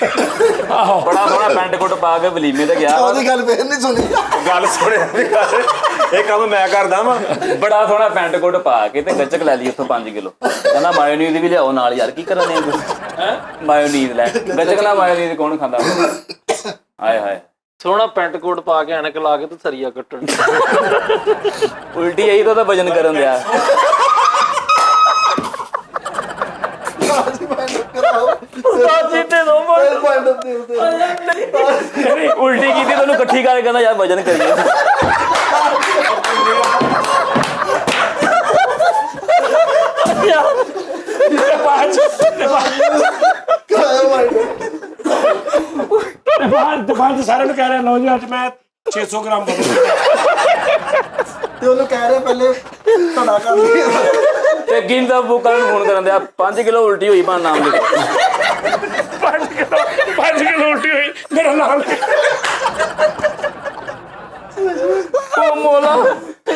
ਆਹੋ ਬੜਾ ਸੋਹਣਾ ਪੈਂਟ ਕੋਟ ਪਾ ਕੇ ਵਲੀਮੇ ਤੇ ਗਿਆ। ਉਹਦੀ ਗੱਲ ਫੇਰ ਨਹੀਂ ਸੁਣੀ। ਗੱਲ ਸੁਣਿਆ ਵੀ ਗੱਲ, ਇਹ ਕੰਮ ਮੈਂ ਕਰਦਾ ਵਾਂ। ਬੜਾ ਸੋਹਣਾ ਪੈਂਟ ਕੋਟ ਪਾ ਕੇ ਤੇ ਗੱਚਕ ਲੈ ਲਈ ਉੱਥੋਂ 5 ਕਿਲੋ। ਕਹਿੰਦਾ ਮਾਇਓਨੀਜ਼ ਵੀ ਲਿਆਓ ਨਾਲ ਯਾਰ, ਕੀ ਕਰਨੇ ਮਾਇਓਨੀਜ਼ ਲੈ। ਗੱਚਕ ਨਾਲ ਮਾਇਓਨੀਜ਼ ਕੌਣ ਖਾਂਦਾ? ਹਾਏ ਹਾਏ ਸੋਹਣਾ ਪੈਂਟ ਕੋਟ ਪਾ ਕੇ ਐਨਕ ਲਾ ਕੇ ਤੇ ਸਰੀਆ ਕੱਟਣ। ਉਲਟੀ ਆਈ ਤਾਂ ਵਜਨ ਕਰਨ ਦਿਆ। ਉਲਟੀ ਕੀਤੀ ਤੈਨੂੰ ਇਕੱਠੀ ਕਰਕੇ ਕਹਿੰਦਾ ਯਾਰ ਵਜਨ ਕਰੀਏ। ਬਾਅਦ ਸਾਰਿਆਂ ਨੂੰ ਕਹਿ ਰਿਹਾ ਲਓ ਜੀ ਅੱਜ ਮੈਂ 600 ਗ੍ਰਾਮ ਬਦਲ ਤੇ ਉਹਨੂੰ ਕਹਿ ਰਿਹਾ ਪਹਿਲੇ ਤੁਹਾਡਾ ਕਰ ਲਈਏ। ਤੇ ਗਿੰਦਾ ਬੁੱਕਾਂ ਨੂੰ ਫੋਨ ਕਰਨ ਦਿਆ 5 ਕਿਲੋ ਉਲਟੀ ਹੋਈ ਬਾ ਨਾਮ ਲਿਖੋ। 5 ਕਿਲੋ ਉਲਟੀ ਹੋਈ ਮੇਰਾ ਨਾਮ ਉਹ ਮੋਲਾ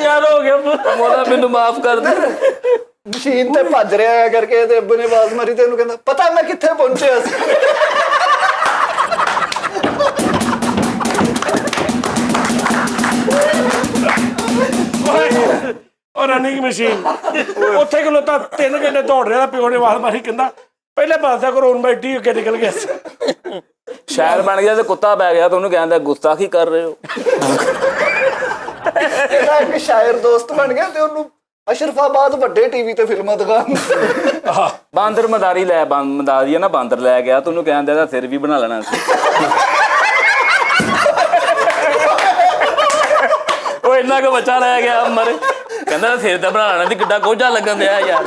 ਯਾਰ ਹੋ ਗਿਆ ਮੋਲਾ ਮੈਨੂੰ ਮਾਫ ਕਰ ਦੇ। ਮਸ਼ੀਨ ਤੇ ਭੱਜ ਰਿਹਾ ਆ ਕਰਕੇ ਤੇ ਅੱਬੂ ਨੇ ਆਵਾਜ਼ ਮਾਰੀ ਤੇ ਉਹਨੂੰ ਕਹਿੰਦਾ ਪਤਾ ਮੈਂ ਕਿੱਥੇ ਪਹੁੰਚਿਆ ਸੀ। ਉਹ ਰਨਿੰਗ ਮਸ਼ੀਨ ਉੱਥੇ ਖਲੋਤਾ 3 ਘੰਟੇ ਦੌੜ ਰਿਹਾ, ਪਿਓ ਨੇ ਆਵਾਜ਼ ਮਾਰੀ ਕਹਿੰਦਾ ਪਹਿਲੇ ਪਾਸਾ ਕਰੋ, ਹੁਣ ਬੈਠੀ ਅੱਗੇ ਨਿਕਲ ਗਿਆ। ਸ਼ਾਇਰ ਬਣ ਗਿਆ ਤੇ ਕੁੱਤਾ ਪੈ ਗਿਆ ਤੇ ਉਹਨੂੰ ਕਹਿੰਦਾ ਗੁਸਤਾਖੀ ਕਰ ਰਹੇ ਹੋ। ਇਹਦਾ ਇੱਕ ਸ਼ਾਇਰ ਦੋਸਤ ਬਣ ਗਿਆ ਤੇ ਉਹਨੂੰ ਅਸ਼ਰਫਾਬਾਦ ਵੱਡੇ ਟੀਵੀ ਤੇ ਫਿਲਮਾਂ ਦਿਖਾਉਣ। ਬਾਂਦਰ ਮਦਾਰੀ ਲੈ ਮਦਾਰੀ ਆ ਨਾ, ਬਾਂਦਰ ਲੈ ਗਿਆ ਤੇ ਉਹਨੂੰ ਕਹਿੰਦਾ ਇਹਦਾ ਸਿਰ ਵੀ ਬਣਾ ਲੈਣਾ ਸੀ। ਉਹ ਇੰਨਾ ਕੁ ਬੱਚਾ ਲੈ ਗਿਆ ਮਰ, ਕਹਿੰਦਾ ਸਿਰ ਤਾਂ ਬਣਾ ਲੈਣਾ ਸੀ, ਕਿੱਡਾ ਕੋਝਾ ਲੱਗਣ ਦਿਆ ਯਾਰ।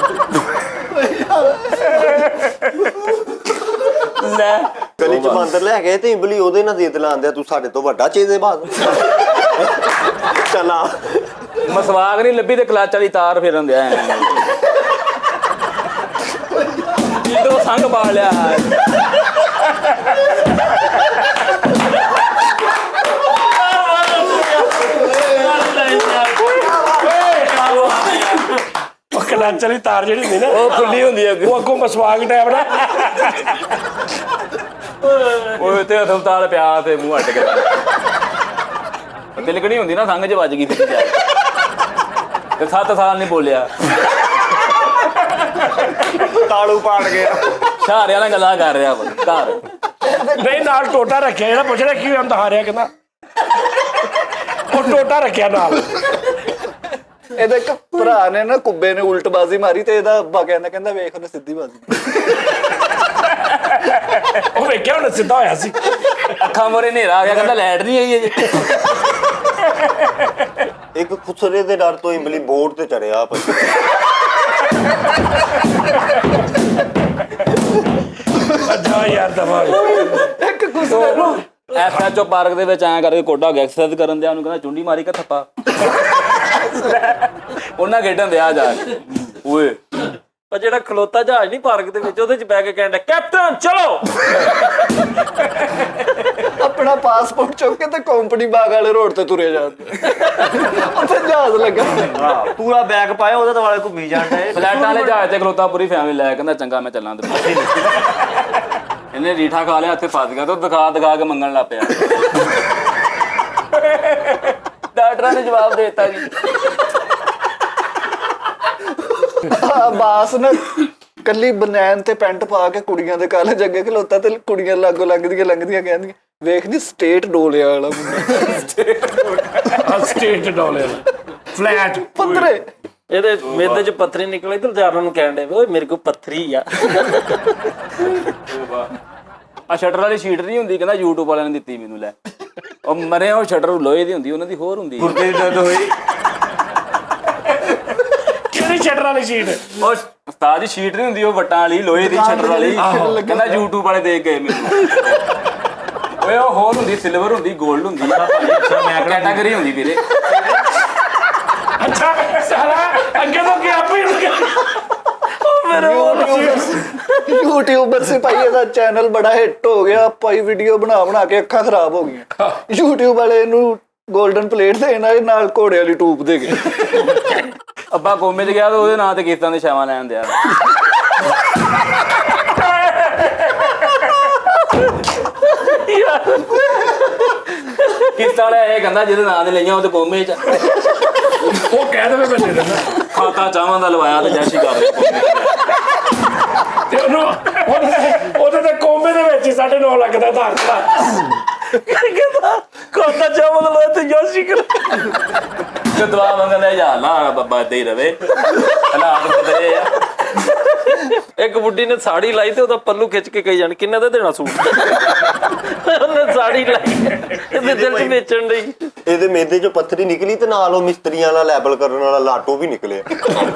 ਲੈ ਗਲੀ ਚ ਬਾਂਦਰ ਲੈ ਗਏ ਤੇ ਇਬਲੀ ਉਹਦੇ ਨਾਲ ਦੇ ਦਿਲਾਉਂਦੇ, ਤੂੰ ਸਾਡੇ ਤੋਂ ਵੱਡਾ ਚੀਜ਼ੇ ਬਾਦ ਚਲਾ। ਮਸਵਾਕ ਨਹੀਂ ਲੱਭੀ ਤੇ ਕਲਚ ਵਾਲੀ ਤਾਰ ਫੇਰਨ ਦਿਆ ਜਦੋਂ ਸੰਗ ਪਾ ਲਿਆ। ਉਹ ਕਲਚ ਵਾਲੀ ਤਾਰ ਜਿਹੜੀ ਹੁੰਦੀ ਨਾ ਉਹ ਖੁੱਲੀ ਹੁੰਦੀ ਹੈ, ਉਹ ਅੱਗੋਂ ਮਸਵਾਕ ਟਾਈਪ ਨਾ ਉਹ ਤੇ ਹਸਪਤਾਲ ਪਿਆ ਤੇ ਮੂੰਹ ਹਟ ਗਿਆ। ਤਿਲਕਣੀ ਹੁੰਦੀ ਨਾ, ਸੰਗ 'ਚ ਵੱਜ ਗਈ ਸੀ ਤੇ 7 ਸਾਲ ਨਹੀਂ ਬੋਲਿਆ। ਤਾਲੂ ਪਾੜ ਗਿਆ। ਸ਼ਹਾਰਿਆਂ ਨਾਲ ਗੱਲਾਂ ਕਰ ਰਿਹਾ ਘਰ। ਨਹੀਂ ਨਾਲ ਟੋਟਾ ਰੱਖਿਆ, ਜਿਹੜਾ ਪੁੱਛ ਰਿਹਾ ਕੀ ਹੁੰਦਾ ਹਾਰਿਆ, ਕਹਿੰਦਾ ਉਹ ਟੋਟਾ ਰੱਖਿਆ ਨਾਲ। ਇਹਦੇ ਇੱਕ ਭਰਾ ਨੇ ਨਾ ਕੁੱਬੇ ਨੇ ਉਲਟਬਾਜ਼ੀ ਮਾਰੀ ਤੇ ਇਹਦਾ ਅੱਬਾ ਕਹਿੰਦਾ ਵੇਖ ਉਹਨੇ ਸਿੱਧੀ ਬਾਜ਼ੀ। ਉਹ ਵੇਖਿਆ ਉਹਨੇ ਸਿੱਧਾ ਹੋਇਆ ਸੀ। ਅੱਖਾਂ ਮੋਰੇ ਹਨੇਰਾ ਆ ਗਿਆ, ਕਹਿੰਦਾ ਲਾਈਟ ਨਹੀਂ ਆਈ ਅਜੇ। ਇੱਕ ਖੁਸਰੇ ਦੇ ਡਰ ਤੋਂ ਇਬਲੀ ਬੋਰਡ ਤੇ ਚੜਿਆ। ਅੱਛਾ ਯਾਰ ਦਵਾ ਇੱਕ ਗੁੱਸੇ ਨੂੰ ਐਸਐਚਓ ਪਾਰਕ ਦੇ ਵਿੱਚ ਐਂ ਕਰਕੇ ਕੋਡਾ ਹੋ ਗਿਆ ਐਕਸਰਸਾਈਜ਼ ਕਰਨ ਦਿਆ, ਉਹਨੂੰ ਕਹਿੰਦਾ ਚੁੰਡੀ ਮਾਰੀ ਕੇ ਥੱਪਾ। ਉਹਨਾਂ ਖੇਡਣ ਦਿਆ ਜਾ ਕੇ ਓਏ। ਪਰ ਜਿਹੜਾ ਖਲੋਤਾ ਜਹਾਜ਼ ਨਹੀਂ ਪਾਰਕ ਦੇ ਵਿੱਚ, ਉਹਦੇ ਚ ਬੈ ਕੇ ਕਹਿੰਦਾ ਕੈਪਟਨ ਚਲੋ। ਆਪਣਾ ਪਾਸਪੋਰਟ ਚੁੱਕ ਕੇ ਤੇ ਕੰਪਨੀ ਬਾਗ ਵਾਲੇ ਰੋਡ ਤੇ ਤੁਰੇ ਜਾਂਦੇ। ਉੱਥੇ ਜਹਾਜ਼ ਲੱਗਾ ਪੂਰਾ ਬੈਗ ਪਾਇਆ, ਉਹਦੇ ਦੁਆਲੇ ਘੁੰਮੀ ਜਾਂਦਾ। ਫਲੈਟਾਂ ਵਾਲੇ ਜਹਾਜ਼ ਤੇ ਖਲੋਤਾ ਪੂਰੀ ਫੈਮਿਲੀ ਲੈ, ਕਹਿੰਦਾ ਚੰਗਾ ਮੈਂ ਚੱਲਾਂ। ਇਹਨੇ ਰੀਠਾ ਖਾ ਲਿਆ, ਇੱਥੇ ਫਸ ਗਿਆ ਤੇ ਦਿਖਾ ਕੇ ਮੰਗਣ ਲੱਗ ਪਿਆ। ਡਾਕਟਰਾਂ ਨੇ ਜਵਾਬ ਦੇ ਦਿੱਤਾ ਜੀ। ਬਾਸ ਨੇ ਕੱਲੀ ਬਨੈਨ ਤੇ ਪੈਂਟ ਪਾ ਕੇ ਕੁੜੀਆਂ ਦੇ ਕਾਲਜ ਅੱਗੇ ਖਲੋਤਾ ਤੇ ਕੁੜੀਆਂ ਲਾਗੋ ਲੰਘਦੀਆਂ ਕਹਿੰਦੀਆਂ ਵੇਖ ਨੀ ਸਟੇਟ ਡੋਲਿਆ ਵਾਲਾ ਮੁੰਡਾ। ਸਟੇਟ ਡੋਲੇ ਫਲੈਟ ਪੰਦਰੇ ਇਹਦੇ ਮੇਦੇ ਚ ਪੱਥਰੀ ਨਿਕਲੇ ਤੇ ਜਾਰਨ ਨੂੰ ਕਹਿਣ ਦੇ ਓਏ ਮੇਰੇ ਕੋਲ ਪੱਥਰੀ ਆ। ਆ ਸ਼ਟਰ ਵਾਲੀ ਸ਼ੀਟ ਨਹੀਂ ਹੁੰਦੀ, ਕਹਿੰਦਾ YouTube ਵਾਲਿਆਂ ਨੇ ਦਿੱਤੀ ਮੈਨੂੰ। ਲੈ ਉਹ ਮਰੇ, ਉਹ ਸ਼ਟਰ ਲੋਹੇ ਦੀ ਹੁੰਦੀ, ਉਹਨਾਂ ਦੀ ਹੋਰ ਹੁੰਦੀ। ਗੁਰਦੇ ਦੀ ਦਰਦ ਹੋਈ। ਕਿਹੜੀ ਸ਼ਟਰ ਵਾਲੀ ਸ਼ੀਟ? ਉਹ ਉਸਤਾਦ ਦੀ ਸ਼ੀਟ ਨਹੀਂ ਹੁੰਦੀ, ਉਹ ਵੱਟਾਂ ਵਾਲੀ ਲੋਹੇ ਦੀ ਸ਼ਟਰ ਵਾਲੀ। ਕਹਿੰਦਾ YouTube ਵਾਲੇ ਦੇਖ ਗਏ ਮੈਨੂੰ। ਓਏ ਉਹ ਹੋਰ ਹੁੰਦੀ ਸਿਲਵਰ ਹੁੰਦੀ 골ਡ ਹੁੰਦੀ ਮੈਂ ਕੈਟਾਗਰੀ ਹੁੰਦੀ ਵੀਰੇ। ਅੱਛਾ ਸਾਰਾ ਅੱਗੇ ਤੋਂ ਕੀ ਆਪੇ ਹੀ यूट्यूबर से भाई ਇਹਦਾ ਚੈਨਲ ਬੜਾ ਹਿੱਟ ਹੋ ਗਿਆ, ਭਾਈ ਵੀਡੀਓ ਬਣਾ ਕੇ ਅੱਖਾਂ ਖਰਾਬ ਹੋ ਗਈਆਂ। YouTube ਵਾਲੇ ਇਹਨੂੰ 골ਡਨ ਪਲੇਟ ਦੇਣ ਆਏ, ਨਾਲ ਘੋੜੇ ਵਾਲੀ ਟੂਬ ਦੇ ਗਏ। ਅੱਬਾ ਕੋਮੇ 'ਚ ਗਿਆ ਤਾਂ ਉਹਦੇ ਨਾਂ ਤੇ ਕਿਸ਼ਤਾਂ ਦੇ ਛਾਵਾਂ ਲੈਣ ਦਿਆ। ਕਿਸ਼ਤਾਂ ਵਾਲਾ ਇਹ ਕਹਿੰਦਾ ਜਿਹਦੇ ਨਾਂ ਤੇ ਲਈਆਂ ਉਹ ਤੇ ਕੋਮੇ 'ਚ ਉਹ ਕਹਿ ਦੇਵੇ ਮੈਂ ਦੇ ਦਿੰਦਾ। ਖਾਤਾ ਚਾਵਾਂ ਦਾ ਲਵਾਇਆ ਤੇ ਜੈਸ਼ੀ ਕਰ ਤੇ ਉਹਨੂੰ ਉਹਦੇ ਤੇ ਕੋਮੇ ਦੇ ਵਿੱਚ ਹੀ 9.5 ਲੱਖ ਦਾ ਆਧਾਰ ਕਾਰਡ ਕਹਿੰਦਾ ਖਾਤਾ ਚਾਵਲ ਲਵਾਇਆ ਤੇ ਜੈਸ਼ੀ ਕਰ। ਤੇ ਦੁਆ ਮੰਗਦਾ ਜਾ ਨਾ ਬੱਬਾ ਏਦਾਂ ਹੀ ਰਵੇ, ਹਾਲਾਤ ਬਦਲੇ ਆ। ਇੱਕ ਬੁੱਢੀ ਨੇ ਸਾੜੀ ਲਾਈ ਤੇ ਉਹਦਾ ਪੱਲੂ ਖਿੱਚ ਕੇ ਕਹੀ ਜਾਣ ਕਿੰਨਾ ਦਾ ਦੇਣਾ ਸੂਟ। ਉਹਨੇ ਸਾੜੀ ਲਾਈ ਇਹਦੇ ਦਿਲ 'ਚ ਵੇਚਣ ਲਈ। ਇਹਦੇ ਮੇਦੇ 'ਚੋਂ ਪੱਥਰੀ ਨਿਕਲੀ ਤੇ ਨਾਲ ਉਹ ਮਿਸਤਰੀਆਂ ਵਾਲਾ ਲੈਬਲ ਕਰਨ ਵਾਲਾ ਲਾਟੋ ਵੀ ਨਿਕਲਿਆ।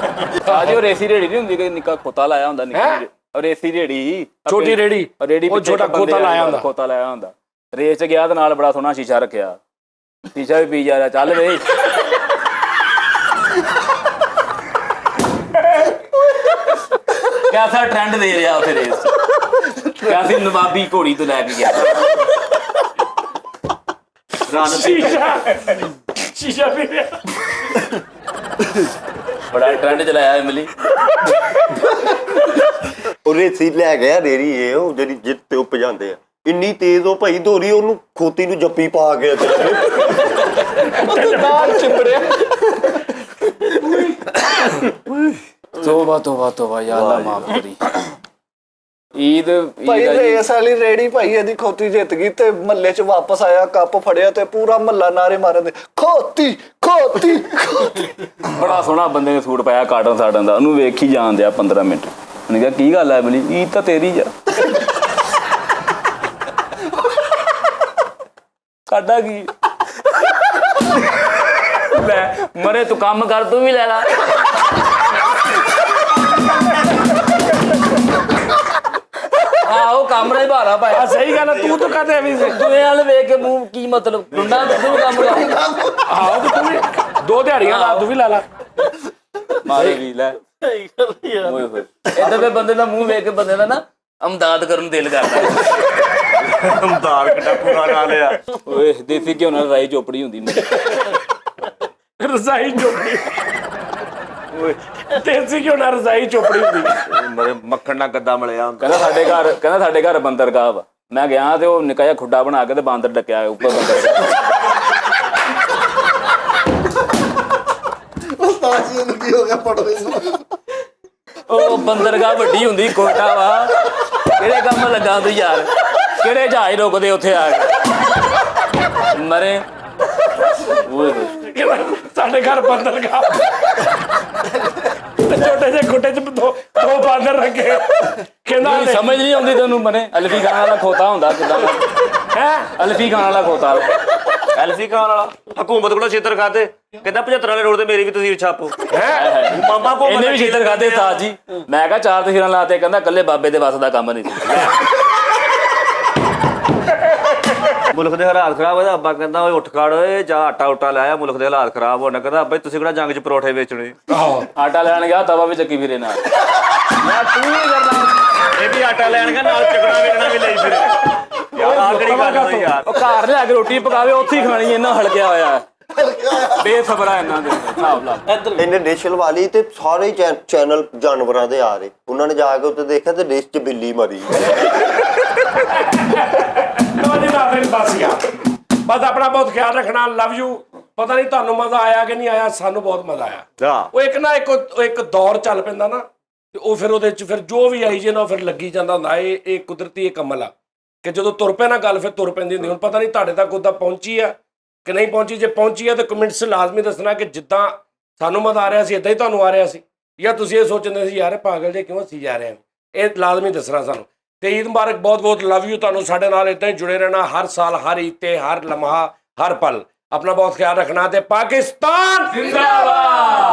ਆਜੀ ਉਹ ਰੇਸੀ ਰੇੜੀ ਨਹੀਂ ਹੁੰਦੀ, ਕਿ ਨਿੱਕਾ ਖੋਤਾ ਲਾਇਆ ਹੁੰਦਾ ਨਿੱਕੀ ਰੇਸੀ ਰੇੜੀ, ਛੋਟੀ ਰੇੜੀ ਉਹ ਛੋਟਾ ਖੋਤਾ ਲਾਇਆ ਹੁੰਦਾ, ਖੋਤਾ ਲਾਇਆ ਹੁੰਦਾ। ਰੇਸ 'ਚ ਗਿਆ ਤੇ ਨਾਲ ਬੜਾ ਸੋਹਣਾ ਸ਼ੀਸ਼ਾ ਰੱਖਿਆ, ਸ਼ੀਸ਼ਾ ਵੀ ਪੀ ਜਾ ਰਿਹਾ। ਚੱਲ ਵੇ कैसा ट्रेंड दे रहा फिर कैसी नवाबी घोड़ी तो लैके गया शीशा भी बड़ा ट्रेंड चलाया इमली। ਰੇਸੀ ਲੈ ਗਿਆ ਰੇੜੀ ਇਹ ਉਹ ਜਿਹੜੀ ਜਿੱਤ ਤੇ ਉਹ ਭਜਾਉਂਦੇ ਆ, ਇੰਨੀ ਤੇਜ਼ ਉਹ ਭਾਈ ਦੌੜੀ ਉਹਨੂੰ ਖੋਤੀ ਨੂੰ ਜੱਪੀ ਪਾ ਕੇ ਨਾਲ ਚਿੰਬੜਿਆ। ਤੋਬਾ ਤੋਬਾ ਤੋਬਾ ਯਾ ਅੱਲਾ ਮਾਫ ਕਰੀ। ਈਦ ਭਾਈ ਰੇਸ ਵਾਲੀ ਰੇੜੀ ਭਾਈ ਇਹਦੀ ਖੋਤੀ ਜਿੱਤ ਗਈ ਤੇ ਮਹੱਲੇ 'ਚ ਵਾਪਸ ਆਇਆ, ਕੱਪ ਫੜਿਆ ਤੇ ਪੂਰਾ ਮਹੱਲਾ ਨਾਰੇ ਮਾਰਨ ਦੇ ਖੋਤੀ ਖੋਤੀ ਖੋਤੀ। ਬੜਾ ਸੋਹਣਾ ਬੰਦੇ ਨੇ ਸੂਟ ਪਾਇਆ ਕਾਟਨ ਸਾਟਨ ਦਾ, ਉਹਨੂੰ ਵੇਖ ਹੀ ਜਾਣ ਦਿਆ 15 ਮਿੰਟ। ਉਹਨੇ ਕਿਹਾ ਕੀ ਗੱਲ ਹੈ ਇਮਲੀ, ਈਦ ਤਾਂ ਤੇਰੀ ਆ। ਸਾਡਾ ਕੀ ਲੈ ਮਰੇ ਤੂੰ ਕੰਮ ਕਰ, ਤੂੰ ਵੀ ਲੈ ਲਾ। ਆਹੋ ਕੰਮ ਦਾ ਹੀ ਭਾਰਾ ਪਾਇਆ। ਸਹੀ ਗੱਲ ਹੈ, ਤੂੰ ਤਾਂ ਕਹਦੇ ਵੀ ਦੂਏ ਵਾਲ ਵੇਖ ਕੇ ਮੂੰਹ ਕੀ ਮਤਲਬ ਡੁੰਡਾ ਤੂੰ ਵੀ ਕੰਮ ਲਾ। ਆਹੋ ਤੂੰ ਵੀ 2 ਦਿਹਾੜੀਆਂ ਲਾ, ਤੂੰ ਵੀ ਲਾ ਲਾ ਮਾਰੇ ਵੀ ਲੈ। ਓਏ ਹੋਏ ਏਦਾਂ ਦੇ ਬੰਦੇ ਦਾ ਮੂੰਹ ਵੇਖ ਕੇ ਬੰਦੇ ਦਾ ਨਾ ਅਮਦਾਦ ਕਰਨ ਨੂੰ ਦਿਲ ਕਰਦਾ। ਅਮਦਾਦ ਕਿੱਡਾ ਪੂਰਾ ਨਾਂ ਲਿਆ। ਓਏ ਦੇਸੀ ਘਿਓ ਨਾਲ ਰਾਈ ਚੋਪੜੀ ਹੁੰਦੀ ਮੇਰੇ। ਰਜ਼ਾਈ ਚੋਪੜੀ ਦੇਸੀ ਘਿਓ ਨਾਲ ਰਜ਼ਾਈ ਚੋਪੜੀ ਹੁੰਦੀ। ਮਰੇ ਮੱਖਣ ਨਾਲ ਗੱਦਾ ਮਲਿਆ ਹੁੰਦਾ। ਕਹਿੰਦਾ ਸਾਡੇ ਘਰ ਬੰਦਰਗਾਹ ਵਾ। ਮੈਂ ਗਿਆ ਤੇ ਉਹ ਨਿੱਕਾ ਜਿਹਾ ਖੁੱਡਾ ਬਣਾ ਕੇ ਤੇ ਬਾਂਦਰ ਡੱਕਿਆ ਉੱਪਰ ਬੰਦਰ। ਕੀ ਹੋ ਗਿਆ ਪੜਦੇ ਨੂੰ? ਉਹ ਬੰਦਰਗਾਹ ਵੱਡੀ ਹੁੰਦੀ, ਕੋਟਾ ਵਾ। ਕਿਹੜੇ ਕੰਮ ਲੱਗਾ ਤੂੰ ਯਾਰ, ਕਿਹੜੇ ਜਹਾਜ਼ ਰੁਕਦੇ ਉੱਥੇ ਆ ਕੇ ਮਰੇ। ਓਏ ਸਾਡੇ ਘਰ ਬੰਦਰਗਾਹ ਛੋਟੇ ਜਿਹੇ ਖੁੱਟੇ 'ਚ ਦੋ ਬਾਂਦਰ ਰੱਖੇ। ਕਹਿੰਦਾ ਸਮਝ ਨਹੀਂ ਆਉਂਦੀ ਤੈਨੂੰ। ਮਨੇ ਅਲਫੀ ਖਾਨ ਵਾਲਾ ਖੋਤਾ ਹੁੰਦਾ ਕਿੱਦਾਂ ਹੈ? ਅਲਫੀ ਖਾਨ ਵਾਲਾ ਖੋਤਾ, ਐਲਫੀ ਖਾਨ ਵਾਲਾ ਹਕੂਮਤ ਕੋਲੋਂ ਛੇਤਰ ਖਾਦੇ। ਕਹਿੰਦਾ 75 ਵਾਲੇ ਰੋਡ ਤੇ ਮੇਰੀ ਵੀ ਤੁਸੀਂ ਛਾਪੋ। ਮਾਮਾ ਕੋ ਇਹਨੇ ਵੀ ਛੇਤਰ ਖਾਦੇ ਉਸਤਾਦ ਜੀ। ਮੈਂ ਕਿਹਾ 4 ਤਸ਼ੀਰਾਂ ਲਾਤੇ, ਕਹਿੰਦਾ ਕੱਲੇ ਬਾਬੇ ਦੇ ਵੱਸ ਦਾ ਕੰਮ ਨਹੀਂ ਸੀ। ਮੁਲਕ ਦੇ ਹਾਲਾਤ ਖਰਾਬ ਹੋਏ। ਅੱਬਾ ਕਹਿੰਦਾ ਓਏ ਉੱਠ ਖੜ ਓਏ, ਜਾ ਆਟਾ ਉਟਾ ਲਾਇਆ, ਮੁਲਕ ਦੇ ਹਾਲਾਤ ਖਰਾਬ ਹੋਣ। ਕਹਿੰਦਾ ਅੱਬਾ ਤੁਸੀਂ ਕਿਹੜਾ ਜੰਗ 'ਚ ਪਰੌਠੇ ਵੇਚਣੇ। ਆਟਾ ਲੈਣ ਗਿਆ, ਤਵਾ ਵੀ ਚੱਕੀ ਫਿਰੇ ਨਾਲ। ਮੈਂ ਤੂੰ ਨਹੀਂ ਕਰਦਾ, ਇਹ ਵੀ ਆਟਾ ਲੈਣ ਗਿਆ ਨਾਲ ਚੱਕਣਾ ਵੇਚਣਾ ਵੀ ਲਈ ਫਿਰੇ। ਯਾਰ ਆਹ ਕਿਹੜੀ ਗੱਲ ਹੋਈ ਯਾਰ। ਉਹ ਘਰ ਲਿਆ ਕੇ ਰੋਟੀ ਪਕਾਵੇ, ਉੱਥੇ ਹੀ ਖਾਣੀ। ਇਹਨਾਂ ਹਲਕਿਆ ਹੋਇਆ ਬੇਸਬਰਾ ਇਹਨਾਂ ਦੇ ਹਿਸਾਬ ਲਾ। ਇਹਨੇ ਡਿਸ਼ ਲਵਾ ਲਈ ਤੇ ਸਾਰੇ ਚੈਨਲ ਜਾਨਵਰਾਂ ਦੇ ਆ ਰਹੇ। ਉਹਨਾਂ ਨੇ ਜਾ ਕੇ ਉੱਤੇ ਦੇਖਿਆ ਤੇ ਡਿਸ਼ 'ਚ ਬਿੱਲੀ ਮਰੀ। ਬਸ ਆਪਣਾ ਬਹੁਤ ਖਿਆਲ ਰੱਖਣਾ। Love you. ਪਤਾ ਨਹੀਂ ਤੁਹਾਨੂੰ ਮਜ਼ਾ ਆਇਆ ਕਿ ਨਹੀਂ ਆਇਆ, ਸਾਨੂੰ ਬਹੁਤ ਮਜ਼ਾ ਆਇਆ। ਉਹ ਇੱਕ ਦੌਰ ਚੱਲ ਪੈਂਦਾ ਨਾ, ਤੇ ਉਹ ਫਿਰ ਉਹਦੇ 'ਚ ਫਿਰ ਜੋ ਵੀ ਆਈ ਜੇ ਨਾ ਫਿਰ ਲੱਗੀ ਜਾਂਦਾ ਹੁੰਦਾ। ਇਹ ਕੁਦਰਤੀ ਇੱਕ ਅਮਲ ਆ ਕਿ ਜਦੋਂ ਤੁਰ ਪਏ ਨਾ ਗੱਲ, ਫਿਰ ਤੁਰ ਪੈਂਦੀ ਹੁੰਦੀ। ਹੁਣ ਪਤਾ ਨਹੀਂ ਤੁਹਾਡੇ ਤੱਕ ਉੱਦਾਂ ਪਹੁੰਚੀ ਆ ਕਿ ਨਹੀਂ ਪਹੁੰਚੀ। ਜੇ ਪਹੁੰਚੀ ਆ ਤਾਂ ਕਮੈਂਟਸ ਲਾਜ਼ਮੀ ਦੱਸਣਾ ਕਿ ਜਿੱਦਾਂ ਸਾਨੂੰ ਮਜ਼ਾ ਆ ਰਿਹਾ ਸੀ ਇੱਦਾਂ ਹੀ ਤੁਹਾਨੂੰ ਆ ਰਿਹਾ ਸੀ, ਜਾਂ ਤੁਸੀਂ ਇਹ ਸੋਚਦੇ ਸੀ ਯਾਰ ਪਾਗਲ ਜੇ ਕਿਉਂ ਅਸੀਂ ਜਾ ਰਹੇ ਹਾਂ। ਇਹ ਲਾਜ਼ਮੀ ਦੱਸਣਾ ਸਾਨੂੰ। ਤੇ ਈਦ ਮੁਬਾਰਕ, ਬਹੁਤ ਬਹੁਤ ਲਵ ਯੂ। ਤੁਹਾਨੂੰ ਸਾਡੇ ਨਾਲ ਇੱਦਾਂ ਹੀ ਜੁੜੇ ਰਹਿਣਾ ਹਰ ਸਾਲ, ਹਰ ਈਦ ਤੇ, ਹਰ ਲਮਹਾ, ਹਰ ਪਲ। ਆਪਣਾ ਬਹੁਤ ਖਿਆਲ ਰੱਖਣਾ ਤੇ ਪਾਕਿਸਤਾਨ ਜ਼ਿੰਦਾਬਾਦ।